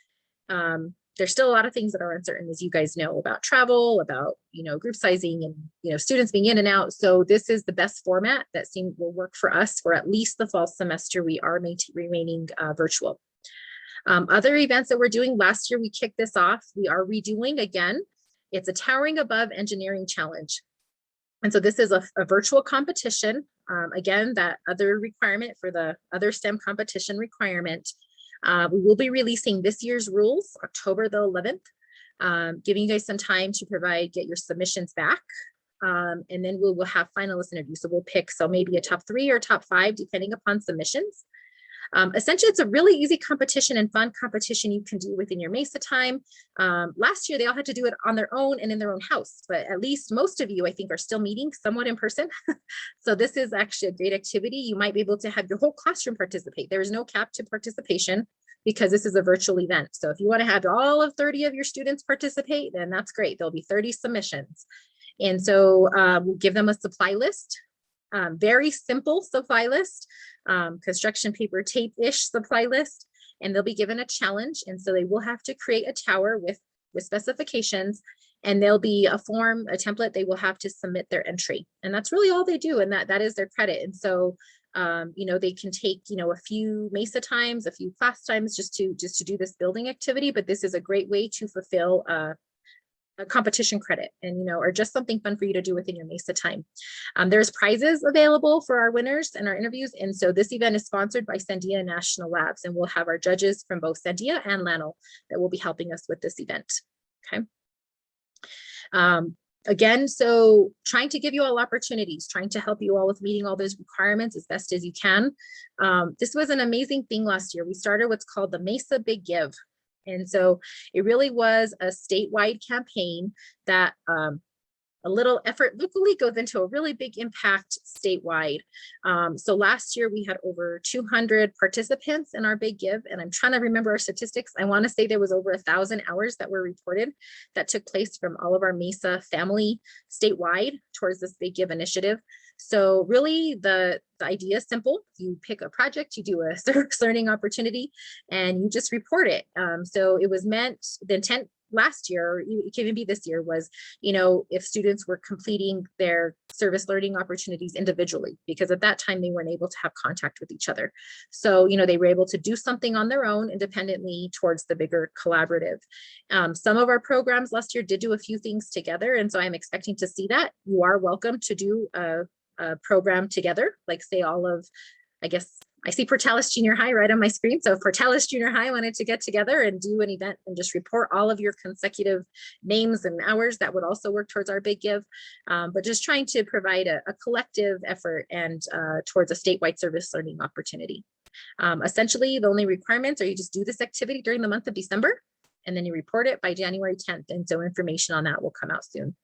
there's still a lot of things that are uncertain, as you guys know, about travel, about, you know, group sizing and, you know, students being in and out. So this is the best format that will work for us for at least the fall semester. We are remaining virtual. Other events that we're doing, last year we kicked this off. We are redoing again. It's a Towering Above Engineering Challenge. And so this is a virtual competition. Again, that other requirement for the other STEM competition requirement. We will be releasing this year's rules, October the 11th, giving you guys some time to get your submissions back. And then we will have finalist interviews. So we'll pick, so maybe a top 3 or top 5, depending upon submissions. Essentially, it's a really easy competition and fun competition you can do within your MESA time. Last year, they all had to do it on their own and in their own house, but at least most of you, I think, are still meeting somewhat in person. So this is actually a great activity. You might be able to have your whole classroom participate. There is no cap to participation because this is a virtual event. So if you want to have all of 30 of your students participate, then that's great. There'll be 30 submissions. And so we'll give them a supply list. Very simple supply list, construction paper tape-ish supply list, and they'll be given a challenge. And so they will have to create a tower with specifications, and there'll be a form, a template they will have to submit their entry. And that's really all they do. And that is their credit. And so, you know, they can take, you know, a few MESA times, a few class times just to do this building activity. But this is a great way to fulfill a competition credit and, you know, or just something fun for you to do within your MESA time. There's prizes available for our winners and our interviews. And so this event is sponsored by Sandia National Labs, and we'll have our judges from both Sandia and LANL that will be helping us with this event. Okay. Again, so trying to give you all opportunities, trying to help you all with meeting all those requirements as best as you can. This was an amazing thing last year. We started what's called the MESA Big Give. And so it really was a statewide campaign that a little effort locally goes into a really big impact statewide. So last year we had over 200 participants in our Big Give, and I'm trying to remember our statistics. I want to say there was over 1,000 hours that were reported that took place from all of our MESA family statewide towards this Big Give initiative. So really the idea is simple. You pick a project, you do a service learning opportunity, and you just report it. So it was meant, the intent last year, or it can even be this year, was, you know, if students were completing their service learning opportunities individually, because at that time they weren't able to have contact with each other. So, you know, they were able to do something on their own independently towards the bigger collaborative. Some of our programs last year did do a few things together. And so I'm expecting to see that. You are welcome to do a program together, like say all of, I guess, I see Portales Junior High right on my screen. So if Portales Junior High wanted to get together and do an event and just report all of your consecutive names and hours, that would also work towards our Big Give. But just trying to provide a collective effort and towards a statewide service learning opportunity. Essentially, the only requirements are you just do this activity during the month of December, and then you report it by January 10th. And so information on that will come out soon.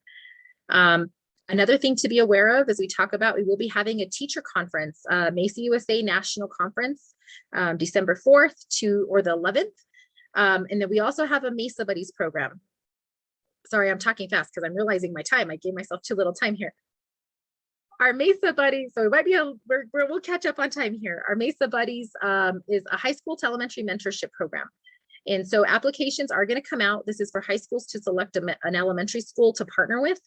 Another thing to be aware of as we talk about, we will be having a teacher conference, MESA USA National Conference, December 4th or the 11th. And then we also have a MESA Buddies program. Sorry, I'm talking fast because I'm realizing my time. I gave myself too little time here. Our MESA Buddies, so it might be we'll catch up on time here. Our MESA Buddies is a high school to elementary mentorship program. And so applications are going to come out. This is for high schools to select an elementary school to partner with.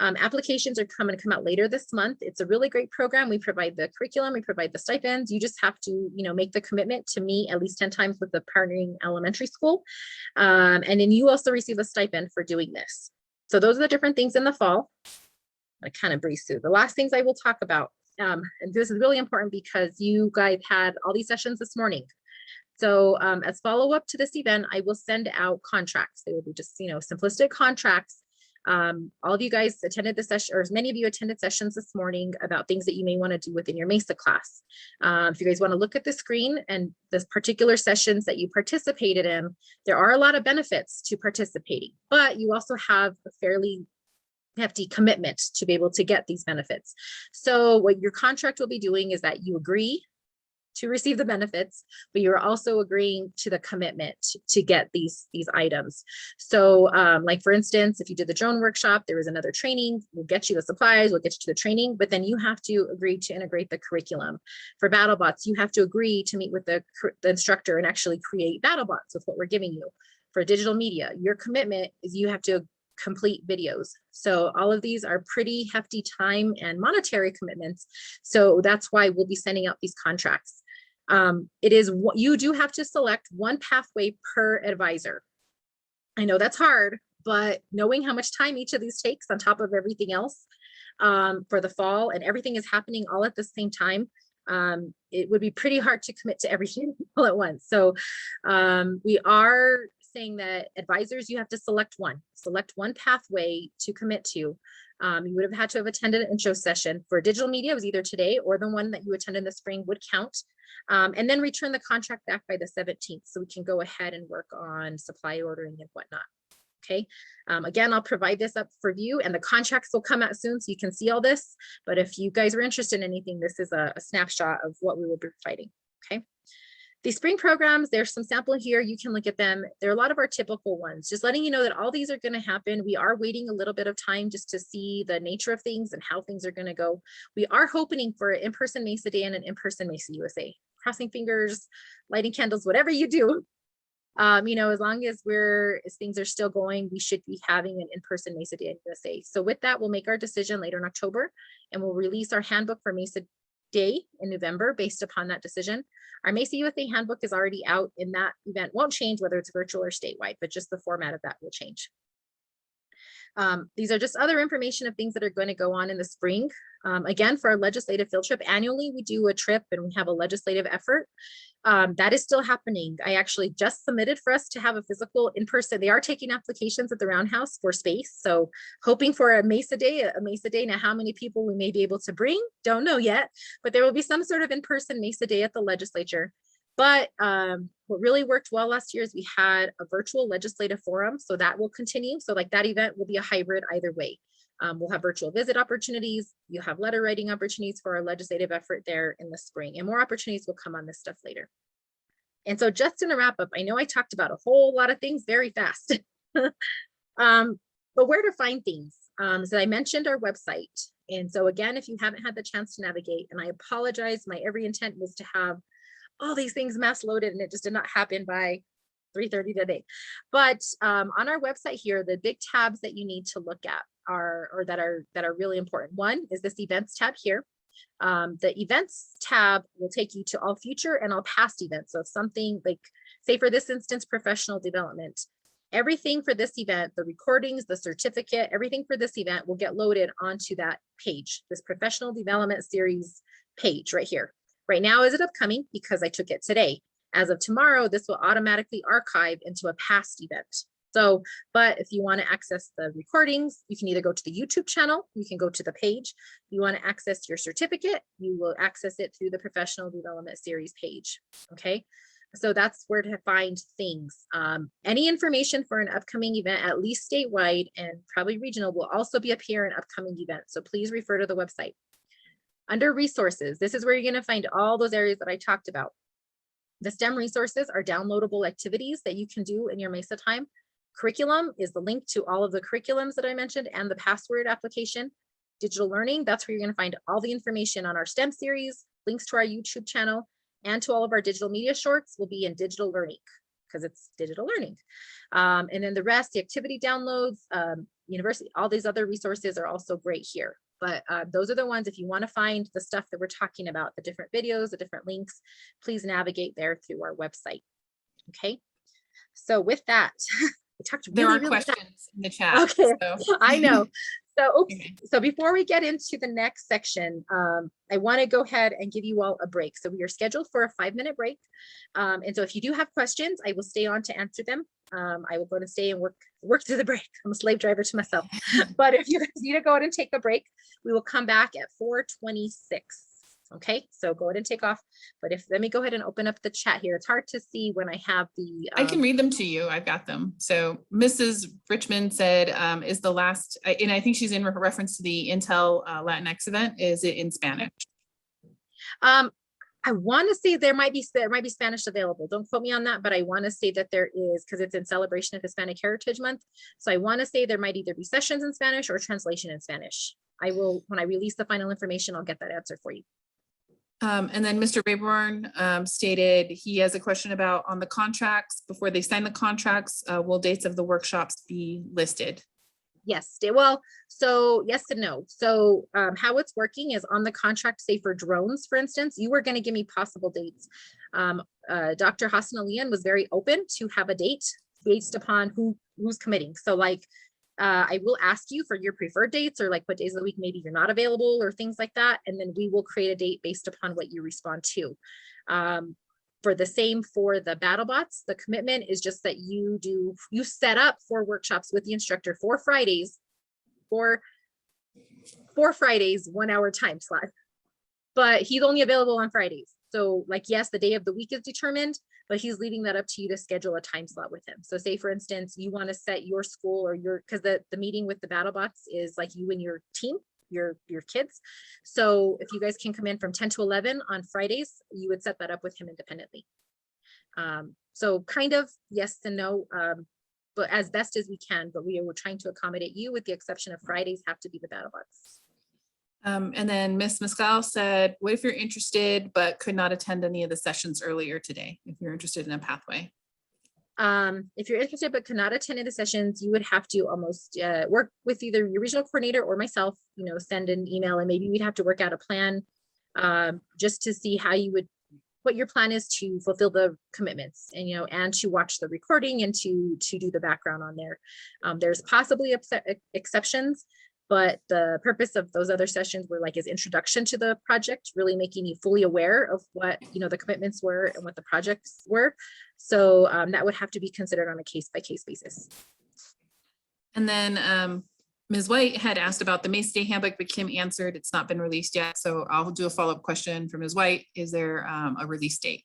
Applications are going to come out later this month. It's a really great program. We provide the curriculum, we provide the stipends. You just have to, you know, make the commitment to meet at least 10 times with the partnering elementary school. And then you also receive a stipend for doing this. So those are the different things in the fall. I kind of breeze through the last things I will talk about. And this is really important because you guys had all these sessions this morning. So as follow-up to this event, I will send out contracts. They will be just, you know, simplistic contracts All of you guys attended the session, or as many of you attended sessions this morning about things that you may want to do within your MESA class. If you guys want to look at the screen and the particular sessions that you participated in, there are a lot of benefits to participating, but you also have a fairly hefty commitment to be able to get these benefits. So what your contract will be doing is that you agree to receive the benefits, but you're also agreeing to the commitment to get these items. So like for instance, if you did the drone workshop, there was another training, we'll get you the supplies, we'll get you to the training, but then you have to agree to integrate the curriculum. For BattleBots, you have to agree to meet with the instructor and actually create BattleBots with what we're giving you. For digital media, your commitment is you have to complete videos. So all of these are pretty hefty time and monetary commitments. So that's why we'll be sending out these contracts. You do have to select one pathway per advisor. I know that's hard, but knowing how much time each of these takes on top of everything else for the fall, and everything is happening all at the same time, it would be pretty hard to commit to everything all at once. So we are saying that advisors, you have to select one pathway to commit to. You would have had to have attended an intro session. For digital media, it was either today or the one that you attended in the spring would count. And then return the contract back by the 17th so we can go ahead and work on supply ordering and whatnot. Okay. Again, I'll provide this up for view, and the contracts will come out soon so you can see all this. But if you guys are interested in anything, this is a snapshot of what we will be providing. Okay. These spring programs, there's some sample here. You can look at them. There are a lot of our typical ones, just letting you know that all these are going to happen. We are waiting a little bit of time just to see the nature of things and how things are going to go. We are hoping for an in-person MESA Day and an in-person MESA USA. Crossing fingers, lighting candles, whatever you do. You know, as long as things are still going, we should be having an in-person MESA Day in USA. So with that, we'll make our decision later in October, and we'll release our handbook for MESA Day in November based upon that decision. Our MESA USA handbook is already out, and that event won't change whether it's virtual or statewide, but just the format of that will change. These are just other information of things that are going to go on in the spring. Again, for our legislative field trip, annually we do a trip and we have a legislative effort. That is still happening. I actually just submitted for us to have a physical in-person. They are taking applications at the Roundhouse for space. So hoping for a MESA Day. Now, how many people we may be able to bring, don't know yet, but there will be some sort of in-person MESA Day at the legislature. But what really worked well last year is we had a virtual legislative forum, so that will continue. So like that event will be a hybrid either way. We'll have virtual visit opportunities. You'll have letter writing opportunities for our legislative effort there in the spring, and more opportunities will come on this stuff later. And so just in a wrap up, I know I talked about a whole lot of things very fast, but where to find things? So I mentioned our website. And so again, if you haven't had the chance to navigate, and I apologize, my every intent was to have all these things mass loaded, and it just did not happen by 3:30 today. But on our website here, the big tabs that you need to look at that are really important. One is this events tab here. The events tab will take you to all future and all past events. So if something like, say for this instance, professional development, everything for this event, the recordings, the certificate, everything for this event will get loaded onto that page, this professional development series page right here. Right now, is it upcoming because I took it today. As of tomorrow, this will automatically archive into a past event. So, but if you want to access the recordings, you can either go to the YouTube channel, you can go to the page. If you want to access your certificate, you will access it through the professional development series page. Okay. So that's where to find things. Any information for an upcoming event, at least statewide and probably regional, will also be up here in upcoming events. So please refer to the website. Under resources, this is where you're going to find all those areas that I talked about. The STEM resources are downloadable activities that you can do in your MESA time. Curriculum is the link to all of the curriculums that I mentioned and the password application. Digital learning, that's where you're going to find all the information on our STEM series, links to our YouTube channel, and to all of our digital media shorts will be in digital learning because it's digital learning. And then the rest, the activity downloads, university, all these other resources are also great here. But those are the ones, if you want to find the stuff that we're talking about, the different videos, the different links, please navigate there through our website. Okay. So with that, I talked really, there are really questions fast. in the chat. Okay, So. I know. So, oops. Okay. So before we get into the next section, I want to go ahead and give you all a break. So we are scheduled for a 5-minute break. And so if you do have questions, I will stay on to answer them. I will go to stay and work through the break. I'm a slave driver to myself. But if you guys need to go ahead and take a break, we will come back at 4:26. Okay, so go ahead and take off. But let me go ahead and open up the chat here. It's hard to see when I have the. I can read them to you. I've got them. So Mrs. Richmond said, is the last, and I think she's in reference to the Intel Latinx event. Is it in Spanish? I want to say there might be Spanish available. Don't quote me on that, but I want to say that there is, because it's in celebration of Hispanic Heritage Month. So I want to say there might either be sessions in Spanish or translation in Spanish. I will, when I release the final information, I'll get that answer for you. And then Mr. Rayborn stated he has a question about on the contracts, before they sign the contracts, will dates of the workshops be listed? Yes, well, so yes and no. So how it's working is on the contract, say for drones, for instance, you were going to give me possible dates. Dr. Hassan Alian was very open to have a date based upon who's committing. So like, I will ask you for your preferred dates or like what days of the week maybe you're not available or things like that. And then we will create a date based upon what you respond to. For the same for the BattleBots, the commitment is just that you set up 4 workshops with the instructor for Fridays, for 1-hour time slot, but he's only available on Fridays. So like, yes, the day of the week is determined, but he's leaving that up to you to schedule a time slot with him. So say for instance, you want to set your school or because the meeting with the BattleBots is like you and your team, your kids. So if you guys can come in from 10 to 11 on Fridays, you would set that up with him independently. So kind of yes and no, but as best as we can, but we're trying to accommodate you with the exception of Fridays have to be the BattleBots. And then Ms. Mescal said, what if you're interested but could not attend any of the sessions earlier today? If you're interested in a pathway. If you're interested but could not attend the sessions, you would have to almost work with either your regional coordinator or myself, send an email, and maybe we'd have to work out a plan just to see how you would, what your plan is to fulfill the commitments and, and to watch the recording and to do the background on there. There's possibly exceptions, but the purpose of those other sessions were like is introduction to the project, really making you fully aware of what, the commitments were and what the projects were. So that would have to be considered on a case-by-case basis. And then Ms. White had asked about the MESA Day handbook, but Kim answered it's not been released yet. So I'll do a follow-up question for Ms. White. Is there a release date?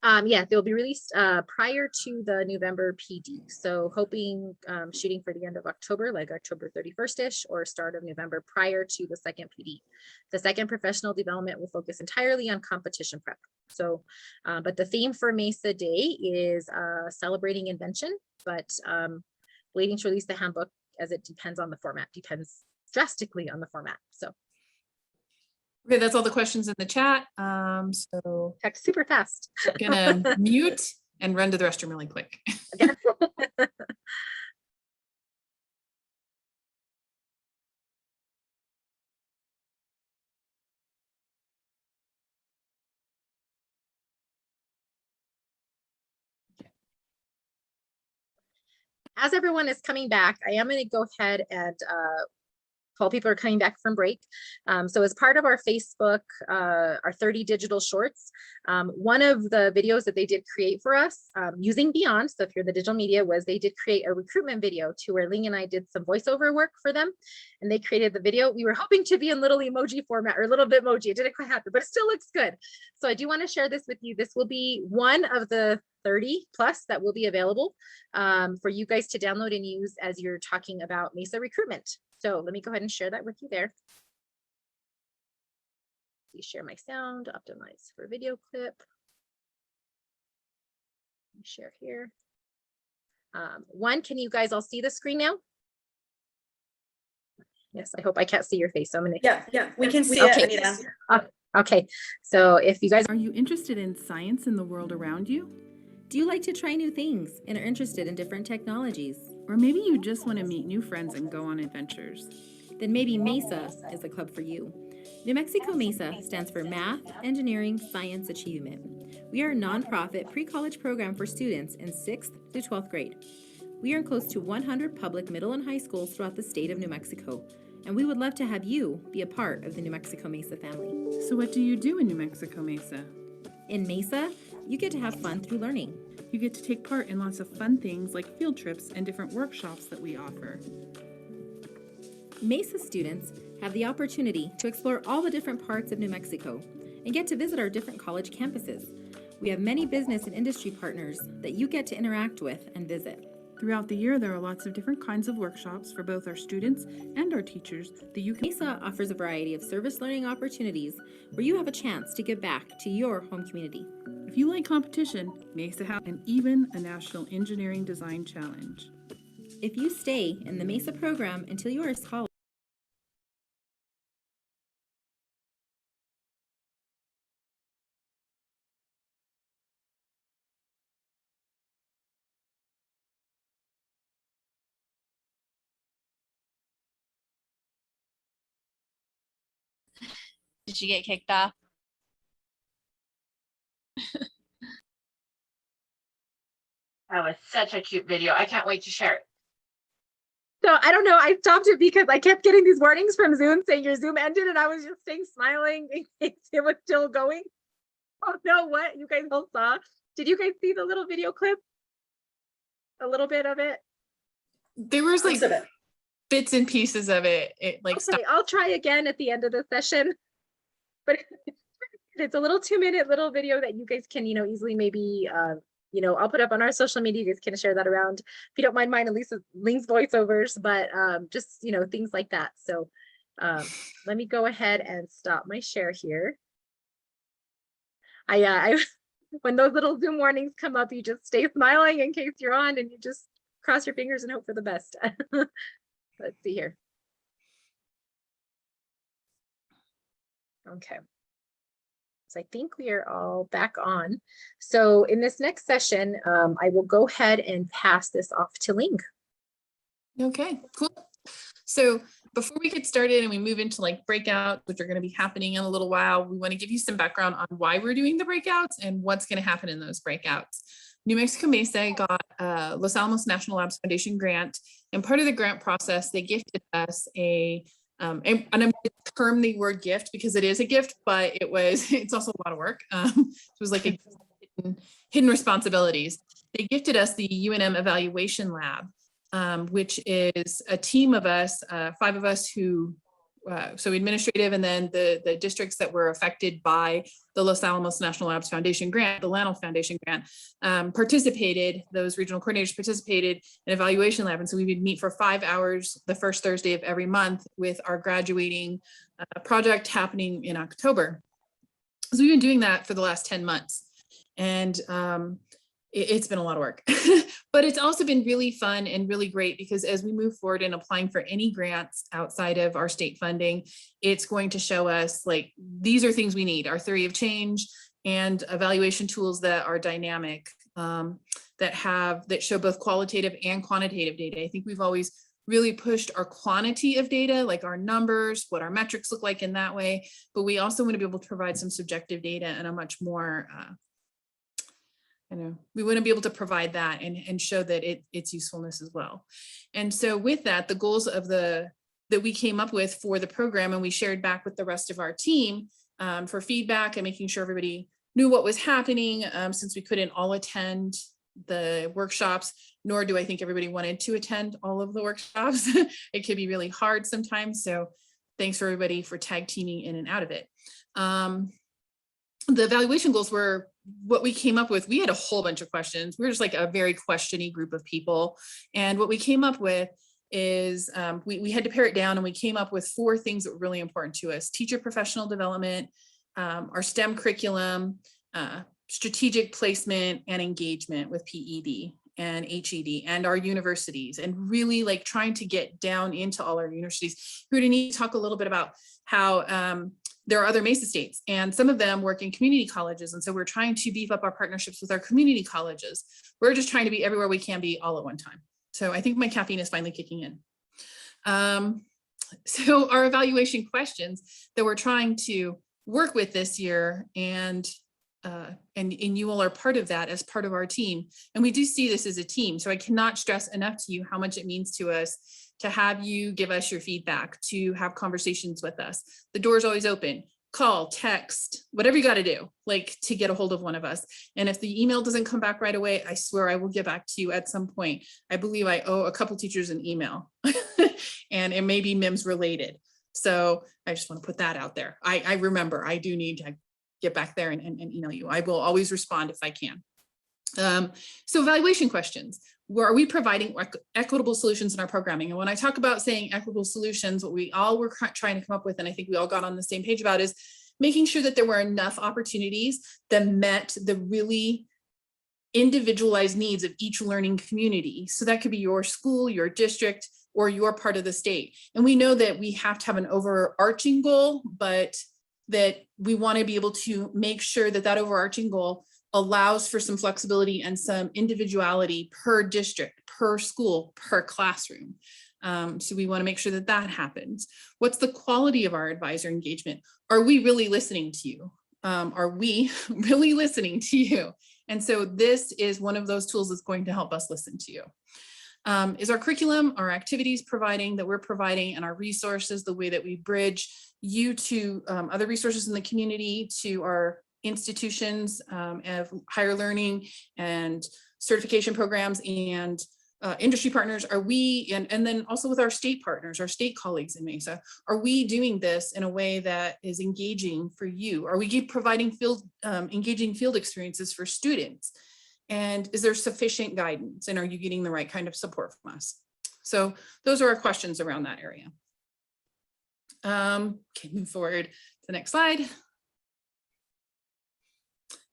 Yeah, they'll be released prior to the November PD. So hoping, shooting for the end of October, like October 31st-ish or start of November prior to the second PD. The second professional development will focus entirely on competition prep. So, but the theme for MESA Day is celebrating invention, but waiting to release the handbook as it depends on the format, depends drastically on the format. So. Okay, that's all the questions in the chat. So text super fast. I'm gonna mute and run to the restroom really quick. Okay. As everyone is coming back, I am going to go ahead and while people are coming back from break. So as part of our Facebook, our 30 digital shorts, one of the videos that they did create for us using Beyond, so if you're in the digital media, was they did create a recruitment video to where Ling and I did some voiceover work for them. And they created the video. We were hoping to be in little emoji format or a little bit emoji. It didn't quite happen, but it still looks good. So I do want to share this with you. This will be one of the 30 plus that will be available for you guys to download and use as you're talking about MESA recruitment. So let me go ahead and share that with you there. Please share my sound, optimize for video clip. Let me share here. One, can you guys all see the screen now? Yes, I hope I can't see your face. So I'm gonna. Yeah, we can see okay. it, Anita. Okay, so if you guys are you interested in science and the world around you? Do you like to try new things and are interested in different technologies? Or maybe you just want to meet new friends and go on adventures. Then maybe MESA is the club for you. New Mexico MESA stands for Math, Engineering, Science Achievement. We are a nonprofit pre-college program for students in 6th to 12th grade. We are in close to 100 public middle and high schools throughout the state of New Mexico, and we would love to have you be a part of the New Mexico MESA family. So what do you do in New Mexico MESA? In MESA, you get to have fun through learning. You get to take part in lots of fun things like field trips and different workshops that we offer. MESA students have the opportunity to explore all the different parts of New Mexico and get to visit our different college campuses. We have many business and industry partners that you get to interact with and visit. Throughout the year, there are lots of different kinds of workshops for both our students and our teachers that you can. MESA offers a variety of service learning opportunities where you have a chance to give back to your home community. If you like competition, MESA has and even a National Engineering Design Challenge. If you stay in the MESA program until you are in college, Did you get kicked off? That was such a cute video. I can't wait to share it. So I don't know, I stopped it because I kept getting these warnings from Zoom saying your Zoom ended, and I was just staying smiling in case it was still going. Oh no, what you guys all saw? Did you guys see the little video clip? A little bit of it? There was like bits and pieces of it. It like Okay, I'll try again at the end of the session. But it's a little 2-minute little video that you guys can, easily maybe, I'll put up on our social media. You guys can share that around. If you don't mind mine and Link's voiceovers, but just, things like that. So let me go ahead and stop my share here. I when those little Zoom warnings come up, you just stay smiling in case you're on, and you just cross your fingers and hope for the best. Let's see here. Okay. So I think we are all back on. So in this next session, I will go ahead and pass this off to Ling. Okay, cool. So before we get started and we move into like breakouts, which are going to be happening in a little while, we want to give you some background on why we're doing the breakouts and what's going to happen in those breakouts. New Mexico MESA got Los Alamos National Labs Foundation grant, and part of the grant process, they gifted us and I'm going to term the word gift because it is a gift, but it's also a lot of work. It was like a hidden responsibilities. They gifted us the UNM Evaluation Lab, which is a team of us, 5 of us who, so administrative, and then the districts that were affected by the Los Alamos National Labs Foundation grant, the Lano Foundation grant, participated, those regional coordinators participated in evaluation lab. And so we would meet for 5 hours the first Thursday of every month with our graduating project happening in October. So we've been doing that for the last 10 months. And it's been a lot of work, but it's also been really fun and really great because as we move forward in applying for any grants outside of our state funding, it's going to show us like, these are things we need, our theory of change and evaluation tools that are dynamic, that show both qualitative and quantitative data. I think we've always really pushed our quantity of data, like our numbers, what our metrics look like in that way, but we also want to be able to provide some subjective data and a much more, we want to be able to provide that and show that its usefulness as well. And so with that, the goals of that we came up with for the program and we shared back with the rest of our team for feedback and making sure everybody knew what was happening, since we couldn't all attend the workshops, nor do I think everybody wanted to attend all of the workshops. It could be really hard sometimes. So thanks for everybody for tag teaming in and out of it. The evaluation goals were what we came up with. We had a whole bunch of questions. We were just like a very questiony group of people. And what we came up with is we had to pare it down, and we came up with 4 things that were really important to us: teacher professional development, our STEM curriculum, strategic placement and engagement with PED and HED and our universities, and really like trying to get down into all our universities. We're going to need to talk a little bit about how there are other MESA states, and some of them work in community colleges. And so we're trying to beef up our partnerships with our community colleges. We're just trying to be everywhere we can be all at one time. So I think my caffeine is finally kicking in. So our evaluation questions that we're trying to work with this year, and you all are part of that as part of our team. And we do see this as a team. So I cannot stress enough to you how much it means to us to have you give us your feedback, to have conversations with us. The door is always open. call, text, whatever you got to do, like to get a hold of one of us. And if the email doesn't come back right away, I swear I will get back to you at some point. I believe I owe a couple teachers an email and it may be MIMS related. So I just want to put that out there. I remember I do need to get back there and email you. I will always respond if I can. So evaluation questions. Where are we providing equitable solutions in our programming? And when I talk about saying equitable solutions, what we all were trying to come up with, and I think we all got on the same page about, is making sure that there were enough opportunities that met the really individualized needs of each learning community. So that could be your school, your district, or your part of the state. And we know that we have to have an overarching goal, but that we want to be able to make sure that that overarching goal allows for some flexibility and some individuality per district, per school, per classroom. So we want to make sure that that happens. What's the quality of our advisor engagement? Are we really listening to you? Are we really listening to you? And so this is one of those tools that's going to help us listen to you. Is our curriculum, our activities that we're providing, and our resources, the way that we bridge you to other resources in the community, to our institutions of higher learning and certification programs and industry partners, are we, and then also with our state partners, our state colleagues in MESA, are we doing this in a way that is engaging for you? Are we providing engaging field experiences for students? And is there sufficient guidance? And are you getting the right kind of support from us? So those are our questions around that area. Okay, move forward to the next slide.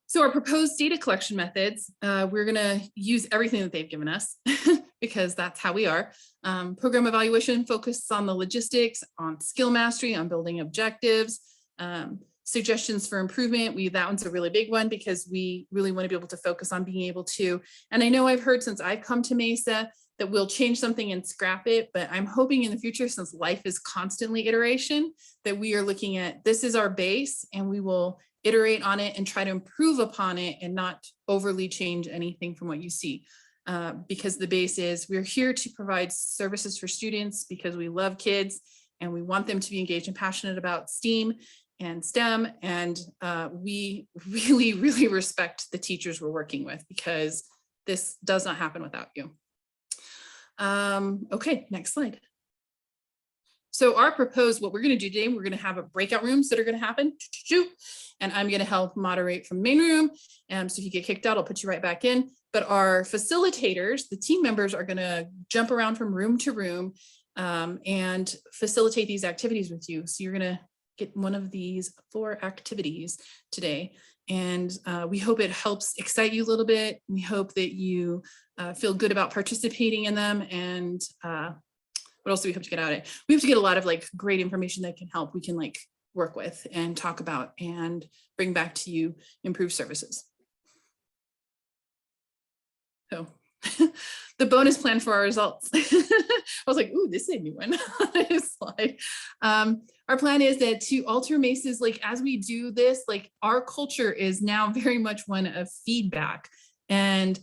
So our proposed data collection methods, we're going to use everything that they've given us because that's how we are. Program evaluation focuses on the logistics, on skill mastery, on building objectives, suggestions for improvement. That one's a really big one because we really want to be able to focus on being able to, and I know I've heard since I've come to MESA that we'll change something and scrap it, but I'm hoping in the future, since life is constantly iteration, that we are looking at this is our base and we will iterate on it and try to improve upon it and not overly change anything from what you see. Because the base is we're here to provide services for students because we love kids and we want them to be engaged and passionate about STEAM and STEM. And we really, really respect the teachers we're working with because this does not happen without you. Okay, next slide. So our proposed, what we're going to do today, we're going to have breakout rooms that are going to happen. And I'm going to help moderate from the main room. So if you get kicked out, I'll put you right back in. But our facilitators, the team members, are going to jump around from room to room and facilitate these activities with you. So you're going to get one of these 4 activities today. And we hope it helps excite you a little bit. We hope that you feel good about participating in them. And what else do we hope to get out of it? We have to get a lot of great information that can help. We can work with and talk about and bring back to you improved services. So the bonus plan for our results. I was like, ooh, this is a new one on this slide. Our plan is that to alter MESA's, as we do this, our culture is now very much one of feedback and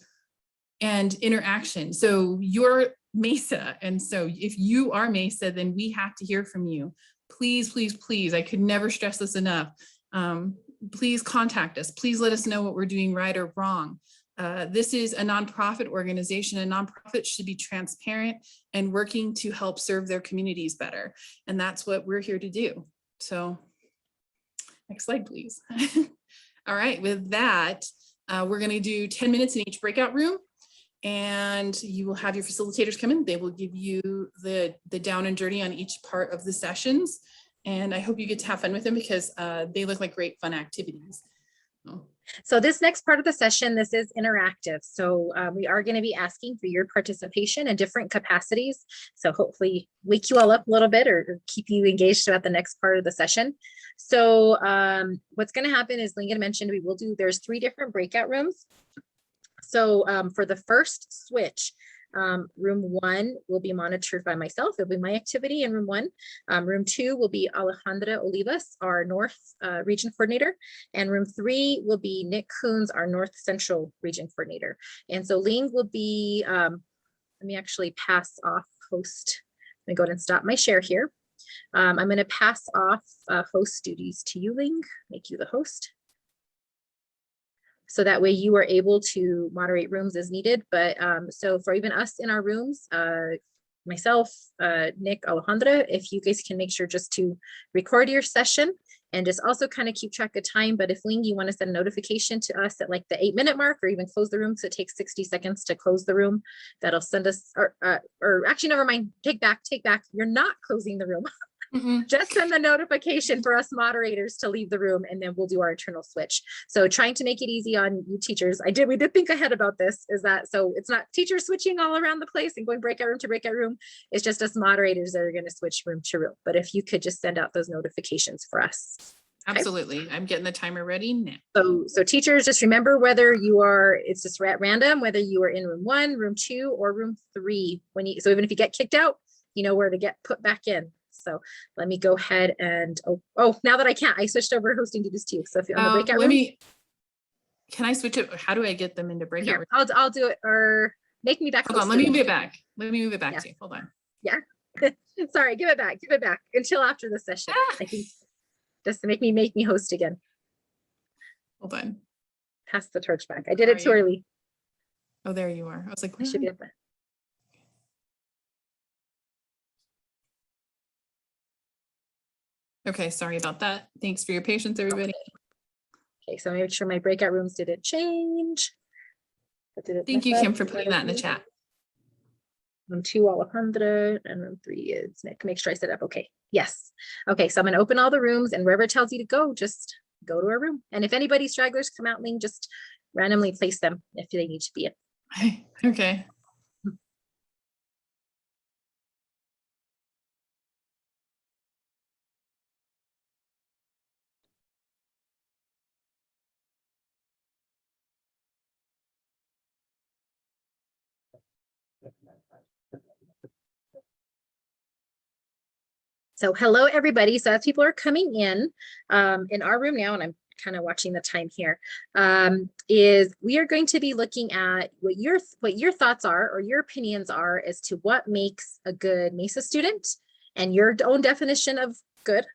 interaction. So you're MESA. And so if you are MESA, then we have to hear from you. Please, please, please. I could never stress this enough. Please contact us. Please let us know what we're doing right or wrong. This is a nonprofit organization, and nonprofits should be transparent and working to help serve their communities better. And that's what we're here to do. So next slide, please. All right, with that, we're going to do 10 minutes in each breakout room. And you will have your facilitators come in. They will give you the down and dirty on each part of the sessions. And I hope you get to have fun with them because they look like great fun activities. So this next part of the session, this is interactive. So we are going to be asking for your participation in different capacities. So hopefully wake you all up a little bit or keep you engaged throughout the next part of the session. So what's going to happen is Lincoln mentioned there's 3 different breakout rooms. So for the first switch, room 1 will be monitored by myself. It'll be my activity in room 1. Room 2 will be Alejandra Olivas, our North Region Coordinator. And room 3 will be Nick Coons, our North Central Region Coordinator. And so Ling will be, let me actually pass off host. Let me go ahead and stop my share here. I'm going to pass off host duties to you, Ling, make you the host. So that way you are able to moderate rooms as needed. But so for even us in our rooms, myself, Nick, Alejandra, if you guys can make sure just to record your session and just also kind of keep track of time. But if Ling, you want to send a notification to us at like the 8-minute mark, or even close the room, so it takes 60 seconds to close the room, that'll send us, or actually, never mind, take back, you're not closing the room. Just send the notification for us moderators to leave the room, and then we'll do our internal switch. So trying to make it easy on you teachers. We did think ahead about this, is that so it's not teachers switching all around the place and going breakout room to breakout room. It's just us moderators that are going to switch room to room. But if you could just send out those notifications for us. Okay? Absolutely. I'm getting the timer ready now. So teachers, just remember whether you are, it's just at random, whether you are in room 1, room 2, or room 3. So even if you get kicked out, you know where to get put back in. So let me go ahead and, oh, now that I can't, I switched over hosting duties too. So if you're on the breakout room. Can I switch it? How do I get them into breakout room? I'll do it, or make me back. Hold on, let me move it back. Let me move it back to you. Hold on. Yeah. Sorry, give it back until after the session. I think just to make me host again. Hold on. Pass the torch back. I did it too early. Oh, there you are. I was like, I should be able to. Okay, sorry about that. Thanks for your patience, everybody. Okay, so make sure my breakout rooms didn't change. Thank you, Kim, for putting that in the chat. Room 2, Alejandra, and room 3 is Nick. Make sure I set up. Okay, yes. Okay, so I'm going to open all the rooms, and wherever it tells you to go, just go to a room. And if anybody stragglers come out, Ling, just randomly place them if they need to be in. Okay. So hello, everybody. So as people are coming in our room now, and I'm kind of watching the time here, is we are going to be looking at what your thoughts are, or your opinions are, as to what makes a good MESA student, and your own definition of good.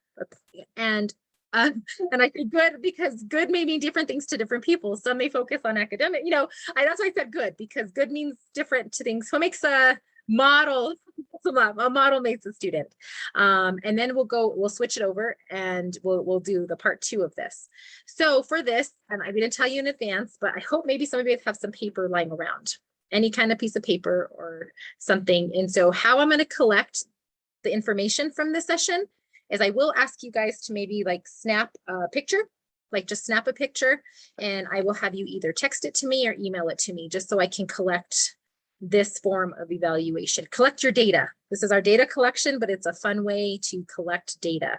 And I say good because good may mean different things to different people. Some may focus on academic, that's why I said good, because good means different to things. What makes a model MESA student? And then we'll switch it over, and we'll do the part 2 of this. So for this, and I didn't tell you in advance, but I hope maybe some of you have some paper lying around, any kind of piece of paper or something. And so how I'm going to collect the information from this session is I will ask you guys to maybe like snap a picture, just snap a picture, and I will have you either text it to me or email it to me, just so I can collect this form of evaluation. Collect your data. This is our data collection, but it's a fun way to collect data.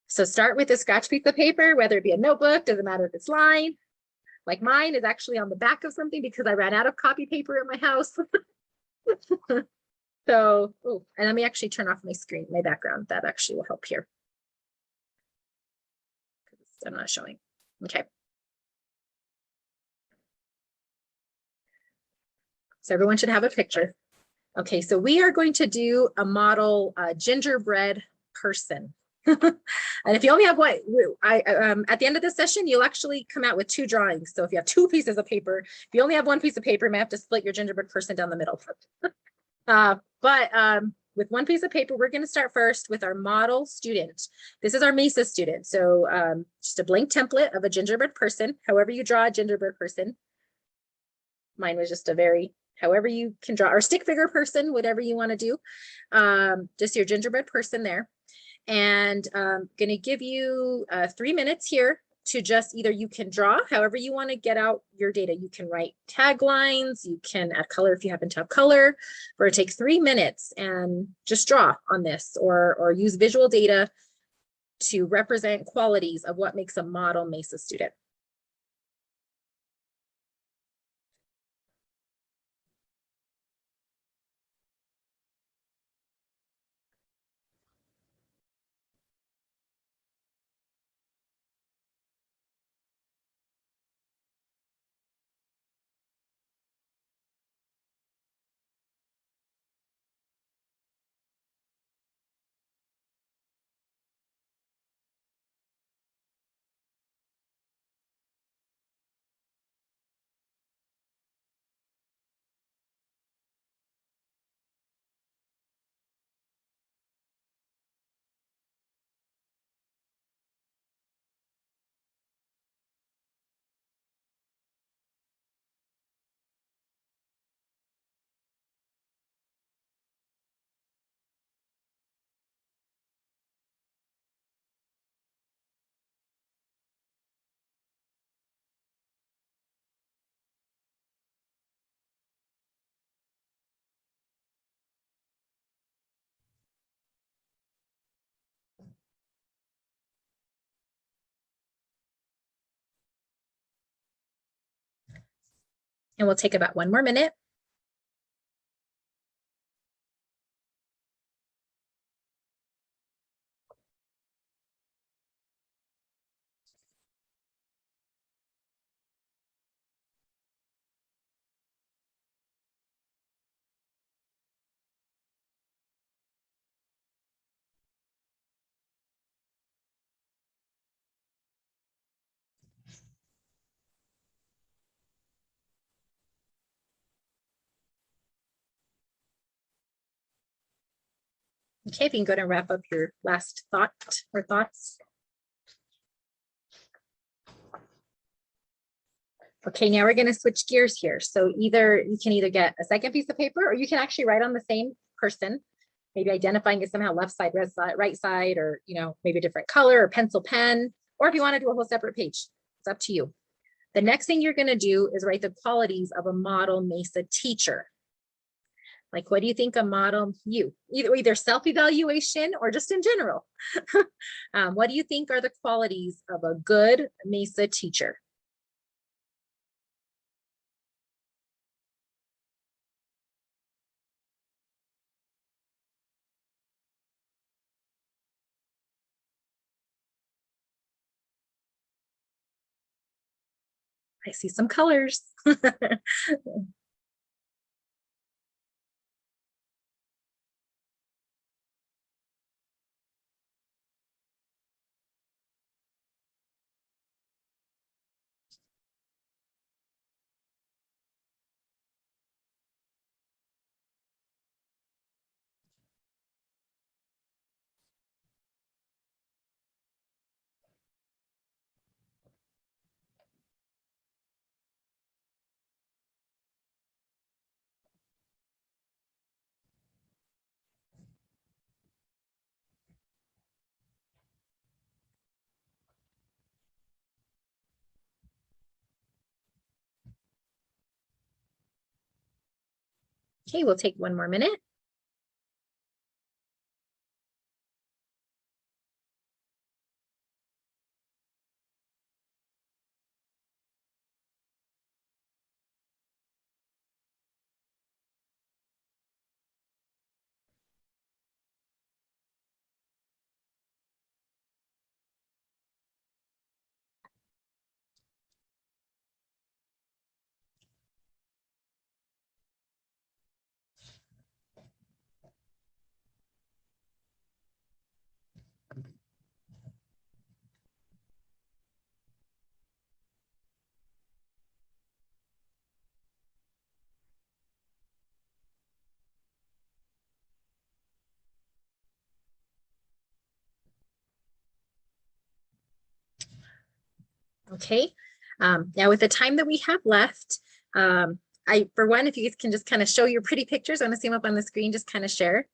So start with a scratch piece of paper, whether it be a notebook, doesn't matter if it's lined. Like mine is actually on the back of something because I ran out of copy paper at my house. So, and let me actually turn off my screen, my background. That actually will help here. I'm not showing. Okay. So everyone should have a picture. Okay, so we are going to do a model gingerbread person. And if you only have one, at the end of this session, you'll actually come out with 2 drawings. So if you have 2 pieces of paper, if you only have 1 piece of paper, you may have to split your gingerbread person down the middle. But with 1 piece of paper, we're going to start first with our model student. This is our MESA student. So just a blank template of a gingerbread person, however you draw a gingerbread person. Mine was just however you can draw, or stick figure person, whatever you want to do. Just your gingerbread person there. And I'm going to give you 3 minutes here to just either you can draw however you want to get out your data. You can write taglines, you can add color if you happen to have color, or take 3 minutes and just draw on this, or use visual data to represent qualities of what makes a model MESA student. And we'll take about 1 more minute. Okay, if you can go to wrap up your last thought or thoughts. Okay, now we're going to switch gears here. So either you can either get a second piece of paper, or you can actually write on the same person, maybe identifying it somehow left side, right side, or maybe a different color or pencil pen, or if you want to do a whole separate page, it's up to you. The next thing you're going to do is write the qualities of a model MESA teacher. Like, what do you think a model either self-evaluation or just in general? What do you think are the qualities of a good MESA teacher? I see some colors. Okay, we'll take 1 more minute. Okay, now with the time that we have left, for one, if you guys can just kind of show your pretty pictures, I want to see them up on the screen, just kind of share.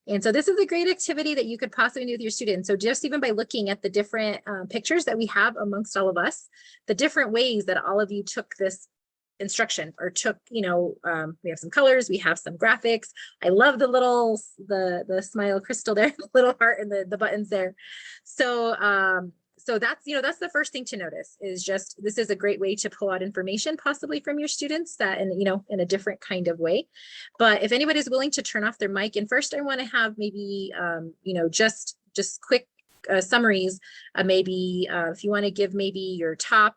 And so this is a great activity that you could possibly do with your students. So just even by looking at the different pictures that we have amongst all of us, the different ways that all of you took this instruction or took, we have some colors, we have some graphics. I love the smile crystal there, the little heart and the buttons there. So so that's the first thing to notice is just, this is a great way to pull out information possibly from your students that in a different kind of way. But if anybody's willing to turn off their mic, and first I want to have maybe, just quick summaries, maybe if you want to give maybe your top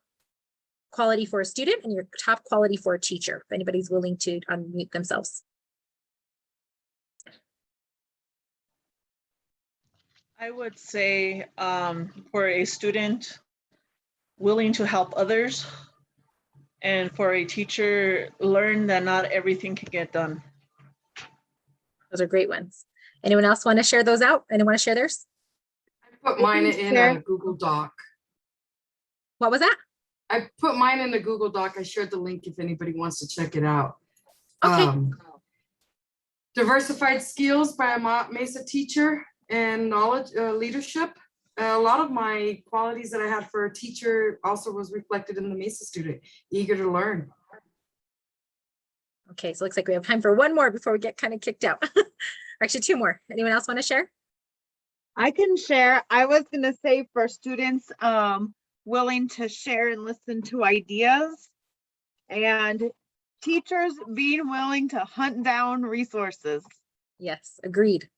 quality for a student and your top quality for a teacher, if anybody's willing to unmute themselves. I would say for a student, willing to help others, and for a teacher, learn that not everything can get done. Those are great ones. Anyone else want to share those out? Anyone want to share theirs? I put mine in a Google Doc. What was that? I put mine in the Google Doc. I shared the link if anybody wants to check it out. Okay. Diversified skills by a MESA teacher and knowledge leadership. A lot of my qualities that I had for a teacher also was reflected in the MESA student, eager to learn. Okay, so it looks like we have time for 1 more before we get kind of kicked out. Actually, 2 more. Anyone else want to share? I can share. I was going to say for students, willing to share and listen to ideas, and teachers being willing to hunt down resources. Yes, agreed.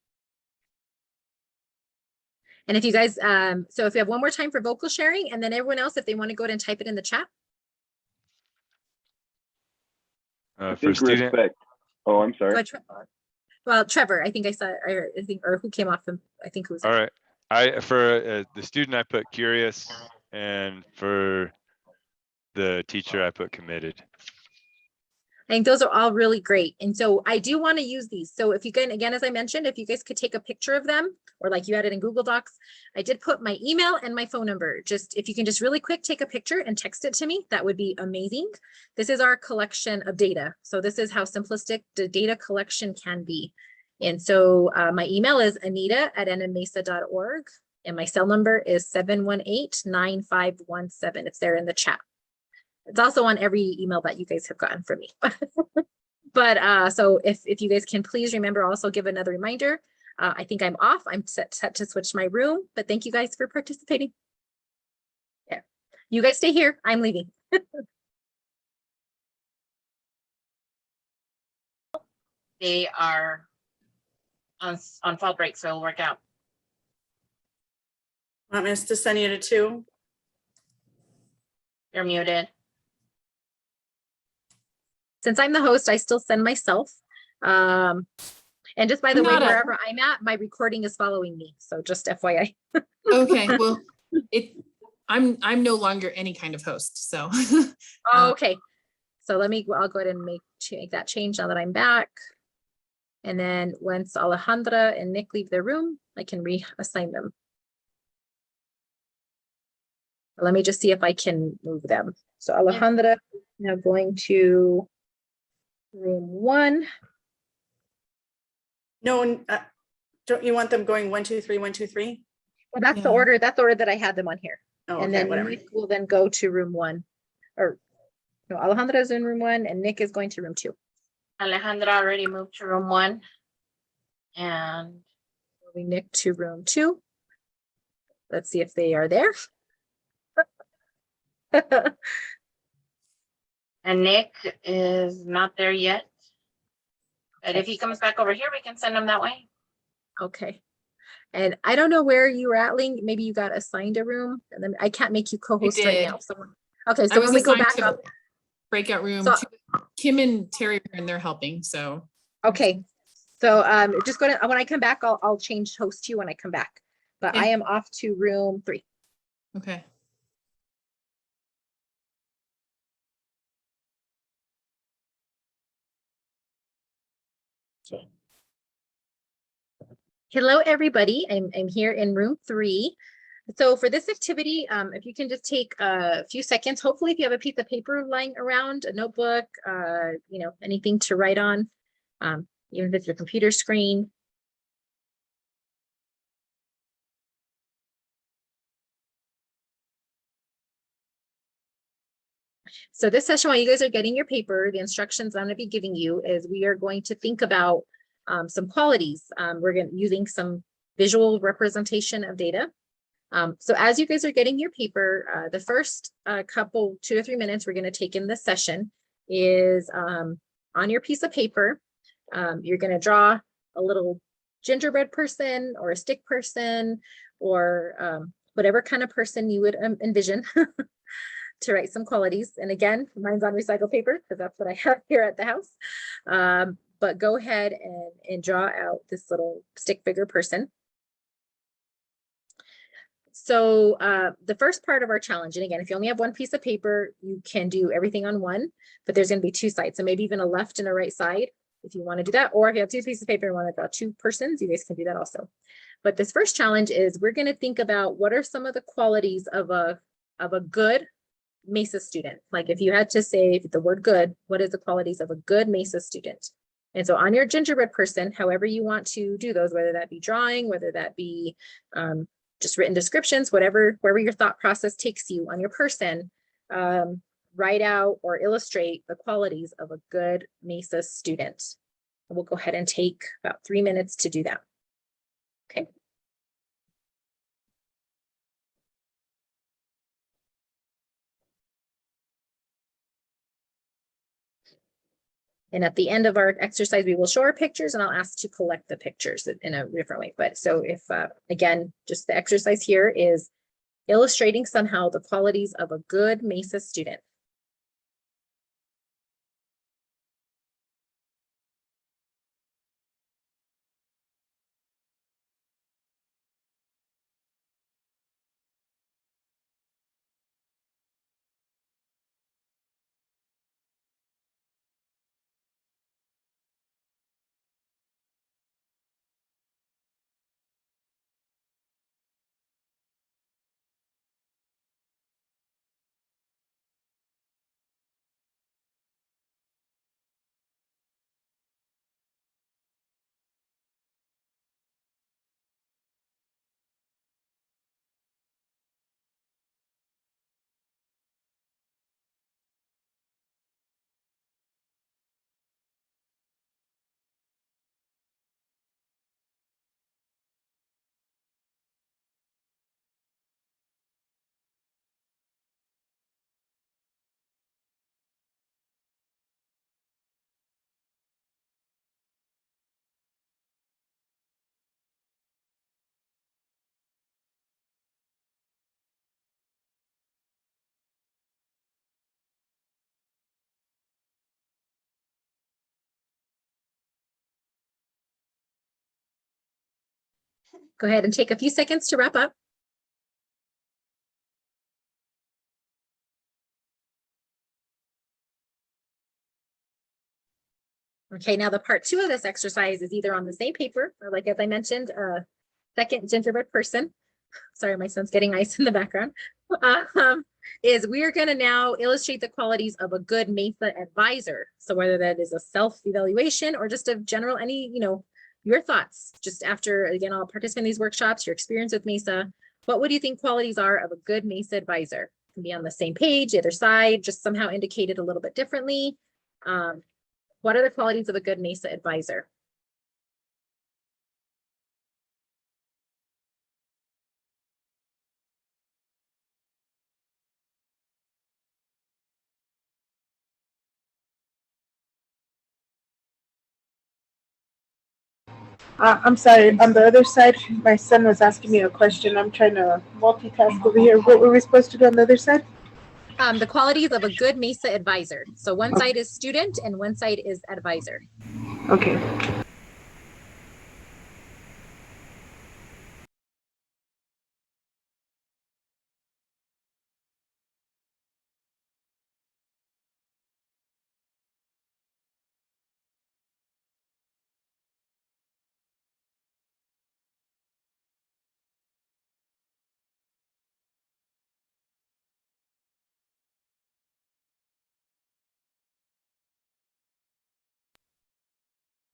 And if you guys, so if you have one more time for vocal sharing, and then everyone else, if they want to go ahead and type it in the chat. For student. Oh, I'm sorry. Well, Trevor, I think I saw, or who came off, I think who was. All right. For the student, I put curious, and for the teacher, I put committed. I think those are all really great. And so I do want to use these. So if you can, again, as I mentioned, if you guys could take a picture of them, or like you had it in Google Docs, I did put my email and my phone number. Just if you can just really quick take a picture and text it to me, that would be amazing. This is our collection of data. So this is how simplistic the data collection can be. And so my email is anita@nmmesa.org, and my cell number is 718-9517. It's there in the chat. It's also on every email that you guys have gotten from me. But so if you guys can please remember, also give another reminder. I think I'm off. I'm set to switch my room, but thank you guys for participating. Yeah, you guys stay here. I'm leaving. They are on fall break, so it'll work out. Want us to send you to 2? You're muted. Since I'm the host, I still send myself. And just by the way, wherever I'm at, my recording is following me. So just FYI. Okay, well, I'm no longer any kind of host, so. Oh, okay. So I'll go ahead and make that change now that I'm back. And then once Alejandra and Nick leave their room, I can reassign them. Let me just see if I can move them. So Alejandra, now going to room 1. No, don't you want them going 1, 2, 3, 1, 2, 3? Well, that's the order. That's the order that I had them on here. Oh, and okay, then whatever. Nick will then go to room 1. Or no, Alejandra is in room 1 and Nick is going to room 2. Alejandra already moved to room 1. And moving Nick to room 2. Let's see if they are there. And Nick is not there yet. But if he comes back over here, we can send him that way. Okay. And I don't know where you were at, Ling. Maybe you got assigned a room, and then I can't make you co-host right now. So, okay, so when we go back up, breakout room, so, Kim and Terry are in there helping. So okay, so just go to when I come back, I'll change host to you when I come back. But I am off to room 3. Okay. Okay. Hello, everybody. I'm here in room 3. So for this activity, if you can just take a few seconds, hopefully if you have a piece of paper lying around, a notebook, anything to write on, even if it's your computer screen. So this session, while you guys are getting your paper, the instructions I'm going to be giving you is we are going to think about some qualities. We're using some visual representation of data. So as you guys are getting your paper, the first couple 2 or 3 minutes we're going to take in this session is on your piece of paper, you're going to draw a little gingerbread person or a stick person or whatever kind of person you would envision to write some qualities. And again, mine's on recycled paper because that's what I have here at the house. But go ahead and draw out this little stick figure person. So the first part of our challenge, and again, if you only have one piece of paper, you can do everything on one, but there's going to be 2 sides. So maybe even a left and a right side if you want to do that. Or if you have 2 pieces of paper and want to draw 2 persons, you guys can do that also. But this first challenge is we're going to think about what are some of the qualities of a good MESA student. Like if you had to say the word good, what is the qualities of a good MESA student? And so on your gingerbread person, however you want to do those, whether that be drawing, whether that be just written descriptions, wherever your thought process takes you on your person, write out or illustrate the qualities of a good MESA student. And we'll go ahead and take about 3 minutes to do that. Okay. And at the end of our exercise, we will show our pictures and I'll ask to collect the pictures in a different way. But so if, again, just the exercise here is illustrating somehow the qualities of a good MESA student. Go ahead and take a few seconds to wrap up. Okay, now the part 2 of this exercise is either on the same paper or, like as I mentioned, a second gingerbread person. Sorry, my son's getting ice in the background. Is we are going to now illustrate the qualities of a good MESA advisor. So whether that is a self-evaluation or just a general, your thoughts just after, again, I'll participate in these workshops, your experience with MESA. What would you think qualities are of a good MESA advisor? It can be on the same page, either side, just somehow indicated a little bit differently. What are the qualities of a good MESA advisor? I'm sorry, on the other side, my son was asking me a question. I'm trying to multitask over here. What were we supposed to do on the other side? The qualities of a good MESA advisor. So one side is student and one side is advisor. Okay.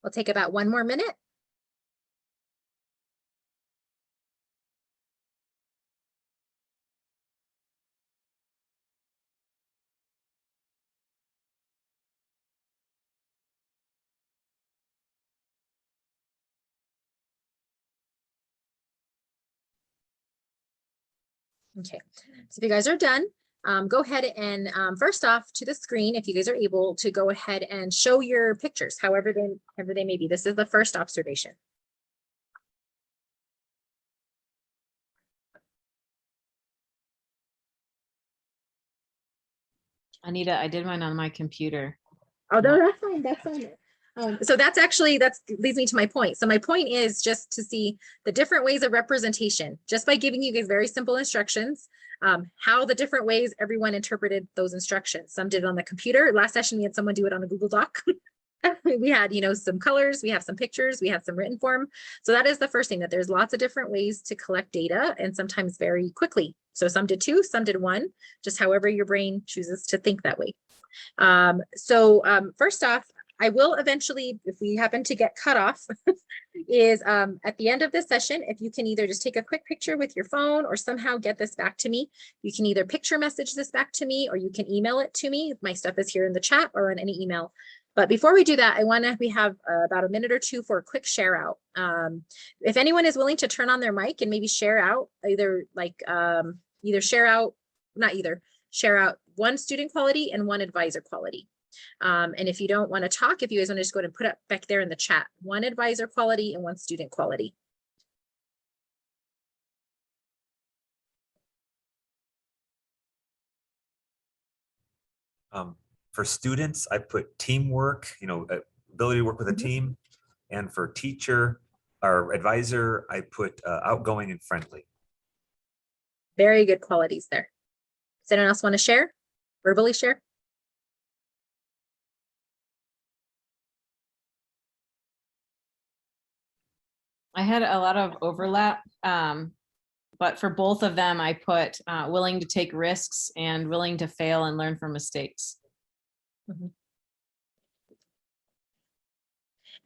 We'll take about 1 more minute. Okay, so if you guys are done, go ahead and first off to the screen, if you guys are able to go ahead and show your pictures, however they may be. This is the first observation. Anita, I did mine on my computer. Oh, no, that's fine. That's fine. So that leads me to my point. So my point is just to see the different ways of representation, just by giving you guys very simple instructions, how the different ways everyone interpreted those instructions. Some did it on the computer. Last session, we had someone do it on a Google Doc. We had, some colors, we have some pictures, we have some written form. So that is the first thing, that there's lots of different ways to collect data and sometimes very quickly. So some did 2, some did 1, just however your brain chooses to think that way. First off, I will eventually, if we happen to get cut off, is at the end of this session, if you can either just take a quick picture with your phone or somehow get this back to me. You can either picture message this back to me or you can email it to me. My stuff is here in the chat or in any email. But before we do that, we have about a minute or 2 for a quick share out. If anyone is willing to turn on their mic and maybe share out, share out 1 student quality and 1 advisor quality. And if you don't want to talk, if you guys want to just go ahead and put it back there in the chat, 1 advisor quality and 1 student quality. For students, I put teamwork, ability to work with a Mhm. team. And for teacher or advisor, I put outgoing and friendly. Very good qualities there. Does anyone else want to share? Verbally share? I had a lot of overlap, but for both of them, I put willing to take risks and willing to fail and learn from mistakes. Mhm.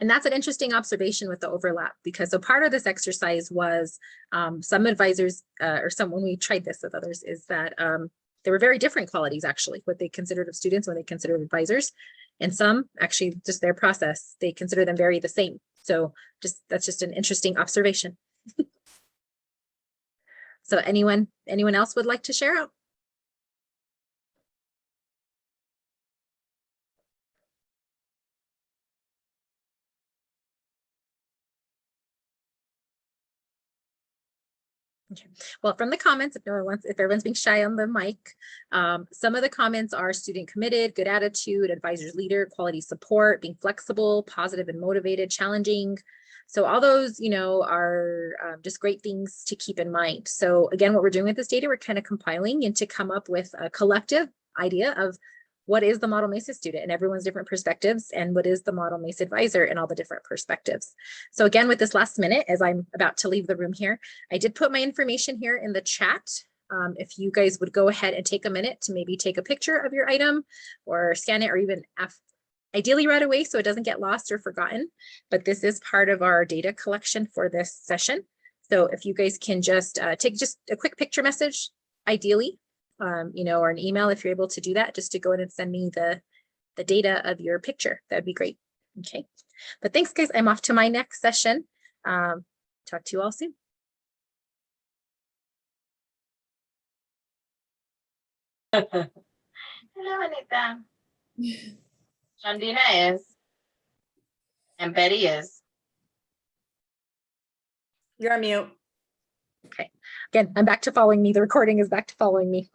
And that's an interesting observation with the overlap, because so part of this exercise was some advisors or when we tried this with others is that there were very different qualities, actually, what they considered of students when they considered advisors. And some actually just their process, they consider them very the same. So that's just an interesting observation. So anyone else would like to share out? Okay. Well, from the comments, if everyone's being shy on the mic, some of the comments are student committed, good attitude, advisor's leader, quality support, being flexible, positive and motivated, challenging. So all those, are just great things to keep in mind. So again, what we're doing with this data, we're kind of compiling and to come up with a collective idea of what is the model MESA student and everyone's different perspectives, and what is the model MESA advisor and all the different perspectives. So again, with this last minute, as I'm about to leave the room here, I did put my information here in the chat. If you guys would go ahead and take a minute to maybe take a picture of your item or scan it, or even ideally right away so it doesn't get lost or forgotten. But this is part of our data collection for this session. So if you guys can just take just a quick picture message, ideally, or an email if you're able to do that, just to go ahead and send me the data of your picture. That'd be great. Okay. But thanks, guys. I'm off to my next session. Talk to you all soon. Hello, Anita. Shandina is. And Betty is. You're on mute. Okay. Again, I'm back to following me. The recording is back to following me.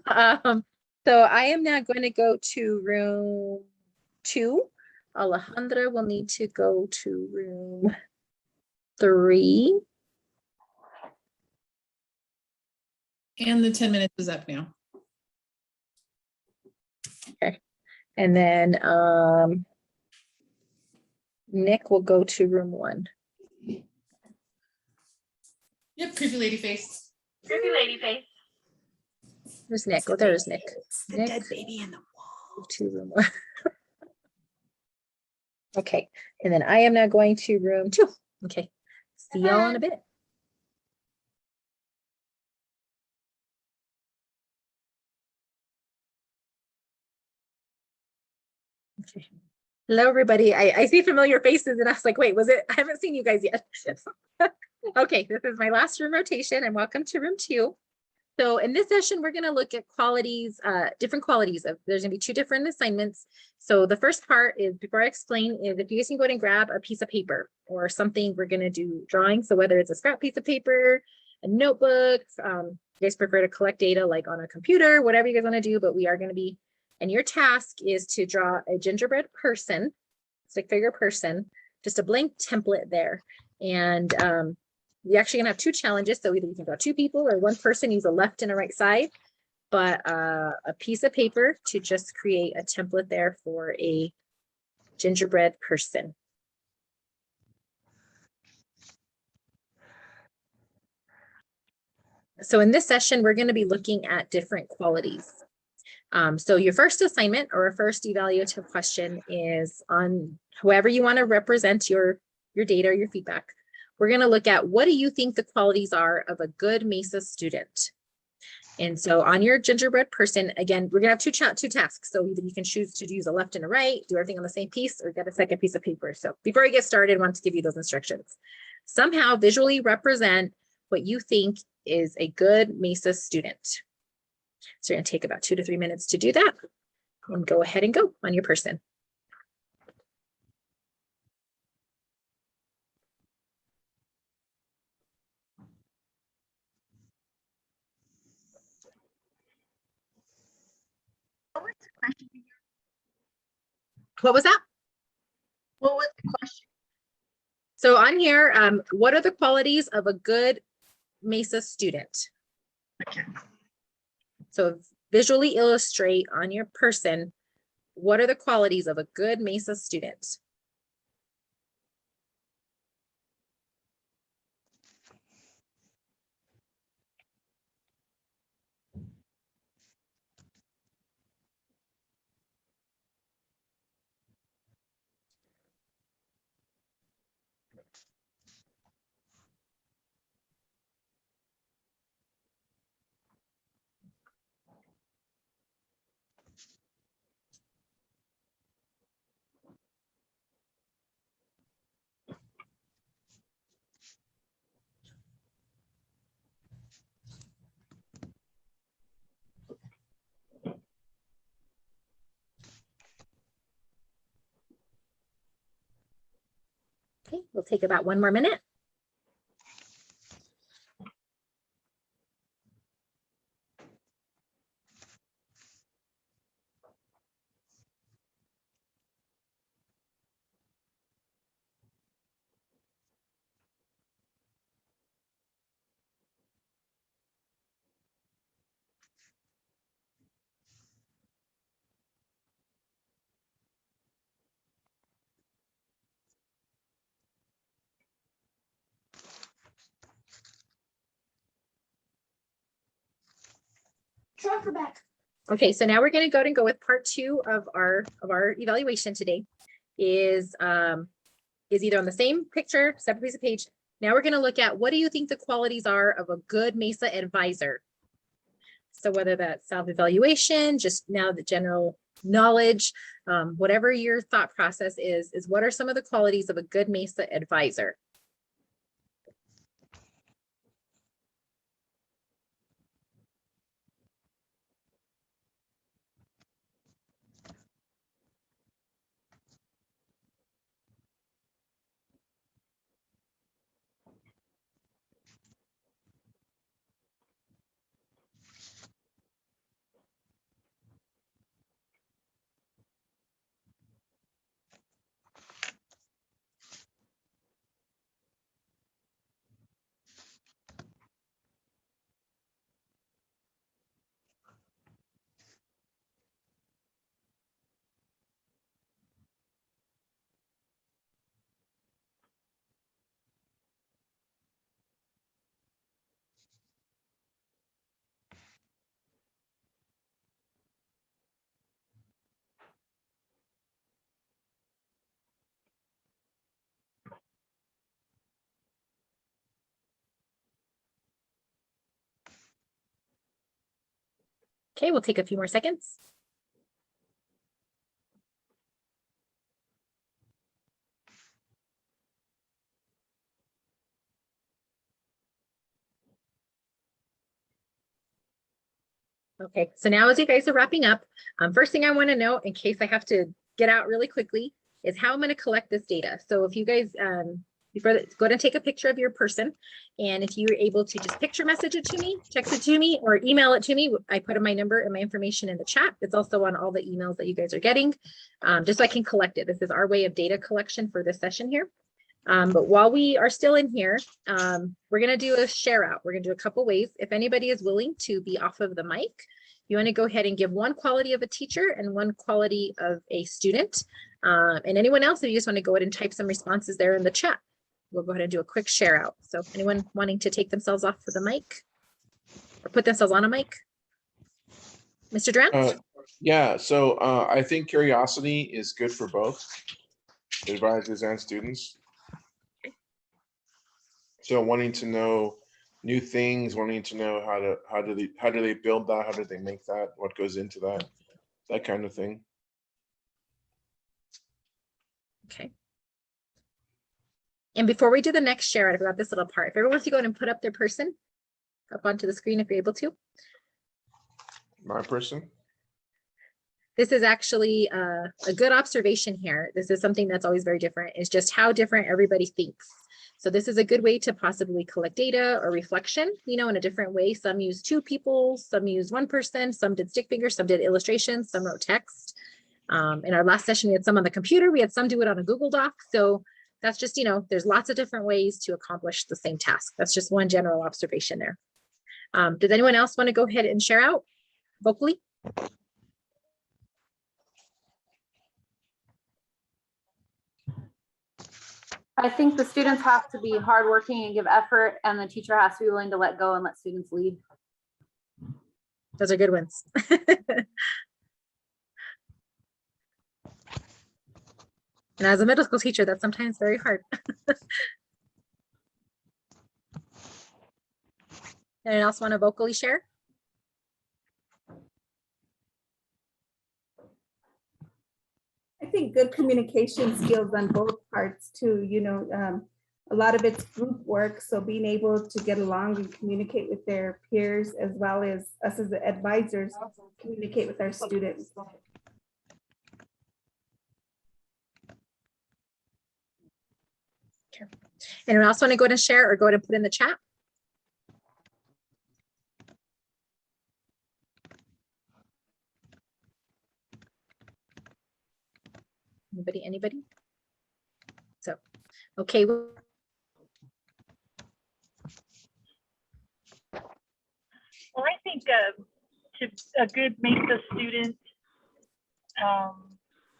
So I am now going to go to room 2. Alejandra will need to go to room 3. And the 10 minutes is up now. Okay. And then Nick will go to room 1. Yep, creepy lady face. Creepy lady face. There's Nick. Oh, there's Nick. The Nick, dead baby in the wall. to room 1. Okay. And then I am now going to room 2. Okay. See y'all in a bit. Okay. Hello, everybody. I see familiar faces and I was like, wait, was it? I haven't seen you guys yet. Okay, this is my last room rotation and welcome to room 2. So in this session, we're going to look at qualities, different qualities of, there's going to be 2 different assignments. So the first part is, before I explain, is if you guys can go ahead and grab a piece of paper or something, we're going to do drawing. So whether it's a scrap piece of paper, a notebook, you guys prefer to collect data like on a computer, whatever you guys want to do, but we are going to be, and your task is to draw a gingerbread person, stick figure person, just a blank template there. And we're actually gonna have 2 challenges. So either you can draw 2 people or 1 person, use a left and a right side, but a piece of paper to just create a template there for a gingerbread person. So in this session, we're going to be looking at different qualities. So your first assignment or a first evaluative question is on whoever you want to represent your data or your feedback. We're going to look at, what do you think the qualities are of a good MESA student? And so on your gingerbread person, again, we're going to have 2 tasks. So either you can choose to use a left and a right, do everything on the same piece, or get a second piece of paper. So before I get started, I want to give you those instructions. Somehow visually represent what you think is a good MESA student. So you're going to take about 2 to 3 minutes to do that. And go ahead and go on your person. What was that? What was the question? So on here, what are the qualities of a good MESA student? Okay. So visually illustrate on your person, what are the qualities of a good MESA student? Okay, we'll take about 1 more minute. Back. Okay, so now we're going to go with part 2 of our evaluation today. Is either on the same picture, separate piece of page. Now we're going to look at what do you think the qualities are of a good MESA advisor? So whether that's self-evaluation, just now the general knowledge, whatever your thought process is what are some of the qualities of a good MESA advisor? Okay, we'll take a few more seconds. Okay, so now as you guys are wrapping up, first thing I want to know in case I have to get out really quickly is how I'm going to collect this data. So if you guys, go ahead and take a picture of your person. And if you're able to just picture message it to me, text it to me, or email it to me, I put my number and my information in the chat. It's also on all the emails that you guys are getting, just so I can collect it. This is our way of data collection for this session here. But while we are still in here, we're going to do a share out. We're going to do a couple ways. If anybody is willing to be off of the mic, you want to go ahead and give one quality of a teacher and one quality of a student. And anyone else, if you just want to go ahead and type some responses there in the chat, we'll go ahead and do a quick share out. So anyone wanting to take themselves off of the mic or put themselves on a mic? Mr. Duran? Yeah, so I think curiosity is good for both advisors and students. So wanting to know new things, wanting to know how do they build that, how do they make that, what goes into that kind of thing. Okay. And before we do the next share out, I've got this little part. If everyone wants to go ahead and put up their person up onto the screen if you're able to. My person? this is actually a good observation here. This is something that's always very different. It's just how different everybody thinks. So this is a good way to possibly collect data or reflection, you know, in a different way. Some use 2 people, some use 1 person, some did stick figures, some did illustrations, some wrote text. In our last session, we had some on the computer, we had some do it on a Google Doc. So that's just, you know, there's lots of different ways to accomplish the same task. That's just one general observation there. Does anyone else want to go ahead and share out vocally? I think the students have to be hardworking and give effort, and the teacher has to be willing to let go and let students lead. Those are good ones. And as a middle school teacher, that's sometimes very hard. Anyone else want to vocally share? I think good communication skills on both parts too, you know, a lot of it's group work. So being able to get along and communicate with their peers, as well as us as the advisors, communicate with our students. Anyone else want to go ahead and share or go ahead and put in the chat? Anybody? So, okay. Well, I think a good MESA student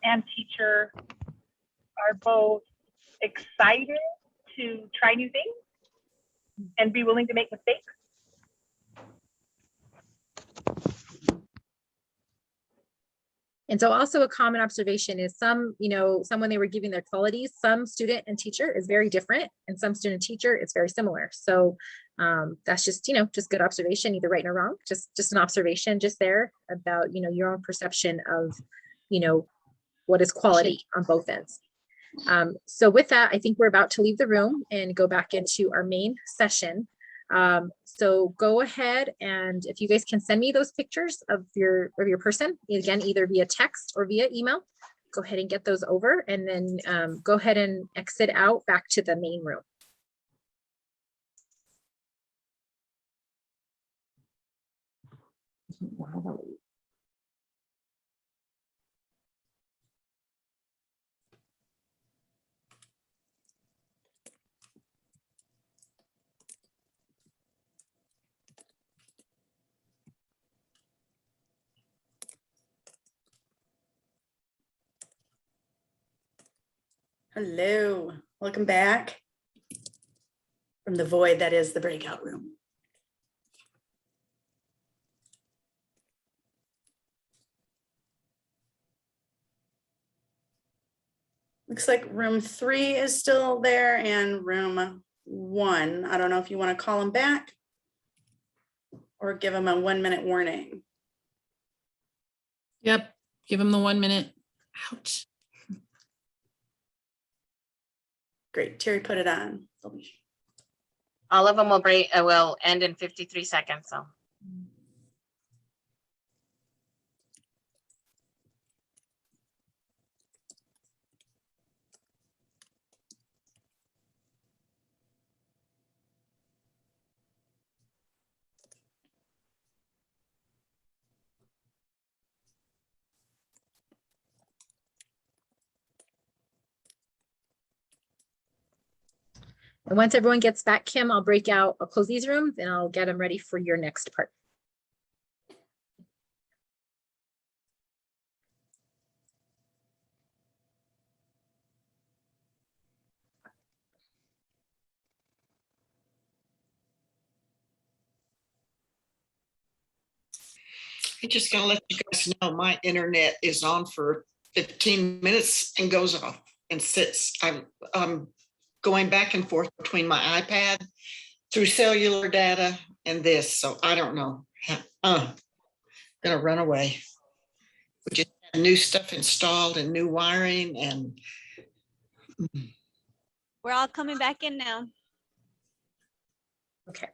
and teacher are both excited to try new things and be willing to make mistakes. And so also a common observation is some, you know, when they were giving their qualities, some student and teacher is very different, and some student teacher is very similar. So that's just, you know, just good observation, either right or wrong, just an observation just there about, you know, your own perception of, you know, what is quality on both ends. So with that, I think we're about to leave the room and go back into our main session. So go ahead, and if you guys can send me those pictures of your person, again, either via text or via email, go ahead and get those over, and then go ahead and exit out back to the main room. Hello, welcome back from the void that is the breakout room. Looks like room 3 is still there and room 1. I don't know if you want to call them back or give them a 1-minute warning. Yep, give them the 1 minute. Ouch. Great, Terry put it on. All of them will end in 53 seconds. So. And once everyone gets back, Kim, I'll close these rooms and I'll get them ready for your next part. I'm just gonna let you guys know my internet is on for 15 minutes and goes off and sits. I'm going back and forth between my iPad through cellular data and this, so I don't know. Gonna run away. We just had new stuff installed and new wiring, and we're all coming back in now. Okay.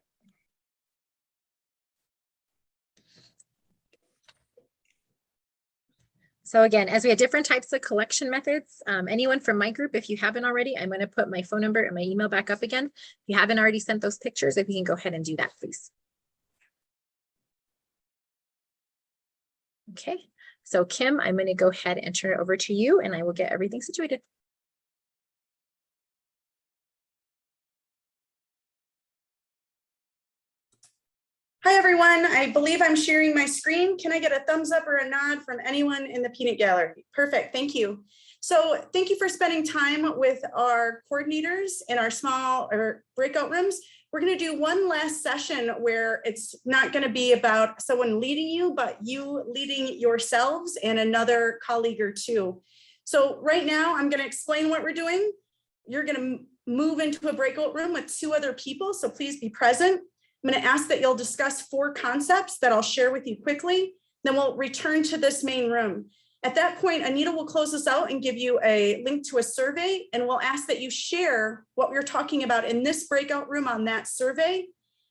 So again, as we had different types of collection methods, anyone from my group, if you haven't already, I'm going to put my phone number and my email back up again. If you haven't already sent those pictures, if you can go ahead and do that, please. Okay, so Kim, I'm going to go ahead and turn it over to you and I will get everything situated. Hi, everyone. I believe I'm sharing my screen. Can I get a thumbs up or a nod from anyone in the peanut gallery? Perfect. Thank you. So thank you for spending time with our coordinators in our small or breakout rooms. We're going to do one last session where it's not going to be about someone leading you, but you leading yourselves and another colleague or two. So right now I'm going to explain what we're doing. You're going to move into a breakout room with 2 other people. So please be present. I'm going to ask that you'll discuss 4 concepts that I'll share with you quickly. Then we'll return to this main room. At that point, Anita will close us out and give you a link to a survey, and we'll ask that you share what we're talking about in this breakout room on that survey.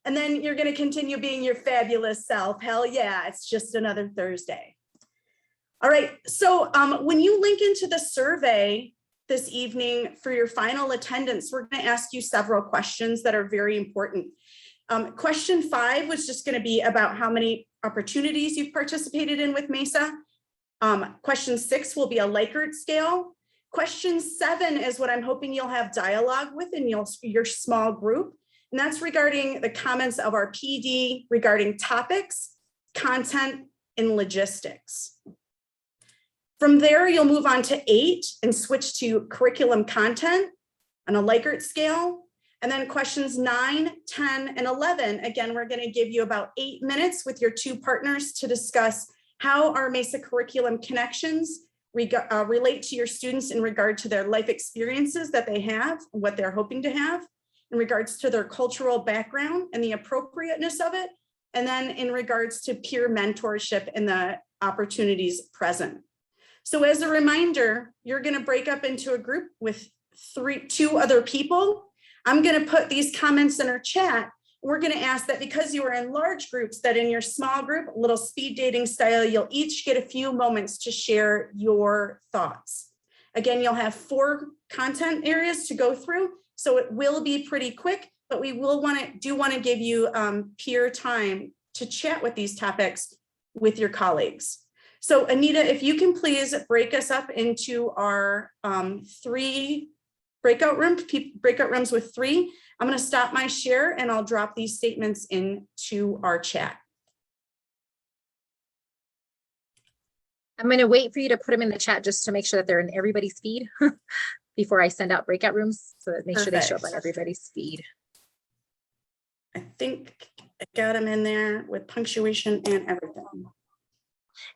And then you're going to continue being your fabulous self. Hell yeah, it's just another Thursday. All right, so when you link into the survey this evening for your final attendance, we're going to ask you several questions that are very important. Question 5 was just going to be about how many opportunities you've participated in with MESA. Question 6 will be a Likert scale. Question 7 is what I'm hoping you'll have dialogue with in your small group. And that's regarding the comments of our PD regarding topics, content, and logistics. From there, you'll move on to 8 and switch to curriculum content on a Likert scale. And then questions 9, 10, and 11, again, we're going to give you about 8 minutes with your 2 partners to discuss how our MESA curriculum connections relate to your students in regard to their life experiences that they have, what they're hoping to have, in regards to their cultural background and the appropriateness of it, and then in regards to peer mentorship and the opportunities present. So as a reminder, you're going to break up into a group with 2 other people. I'm going to put these comments in our chat. We're going to ask that because you are in large groups, that in your small group, a little speed dating style, you'll each get a few moments to share your thoughts. Again, you'll have 4 content areas to go through, so it will be pretty quick, but we will want to give you peer time to chat with these topics with your colleagues. So Anita, if you can please break us up into our 3 breakout rooms with 3. I'm going to stop my share and I'll drop these statements into our chat. I'm going to wait for you to put them in the chat just to make sure that they're in everybody's feed before I send out breakout rooms. So that make sure they show up on everybody's feed. I think I got them in there with punctuation and everything.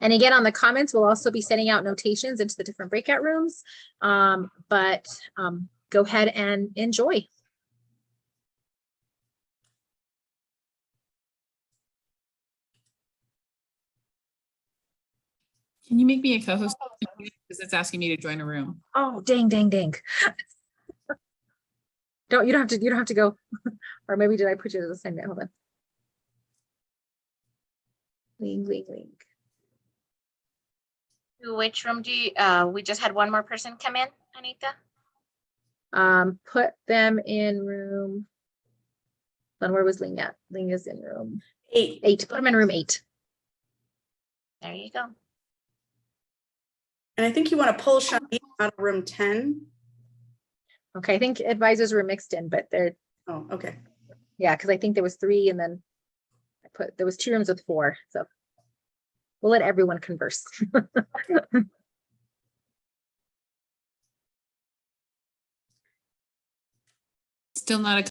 And again, on the comments, we'll also be sending out notations into the different breakout rooms, but go ahead and enjoy. Can you make me a co-host? Because it's asking me to join a room. Oh, dang. You don't have to go. Or maybe did I put you as assignment? Hold on. Link. Which room do you, we just had one more person come in, Anita? Put them in room. Then where was Ling at? Ling is in room 8. Put them in room 8. There you go. And I think you want to pull Shani out of room 10. Okay, I think advisors were mixed in, but they're. Oh, okay. Yeah, because I think there was 3 and then there was 2 rooms with 4. So we'll let everyone converse. Still not a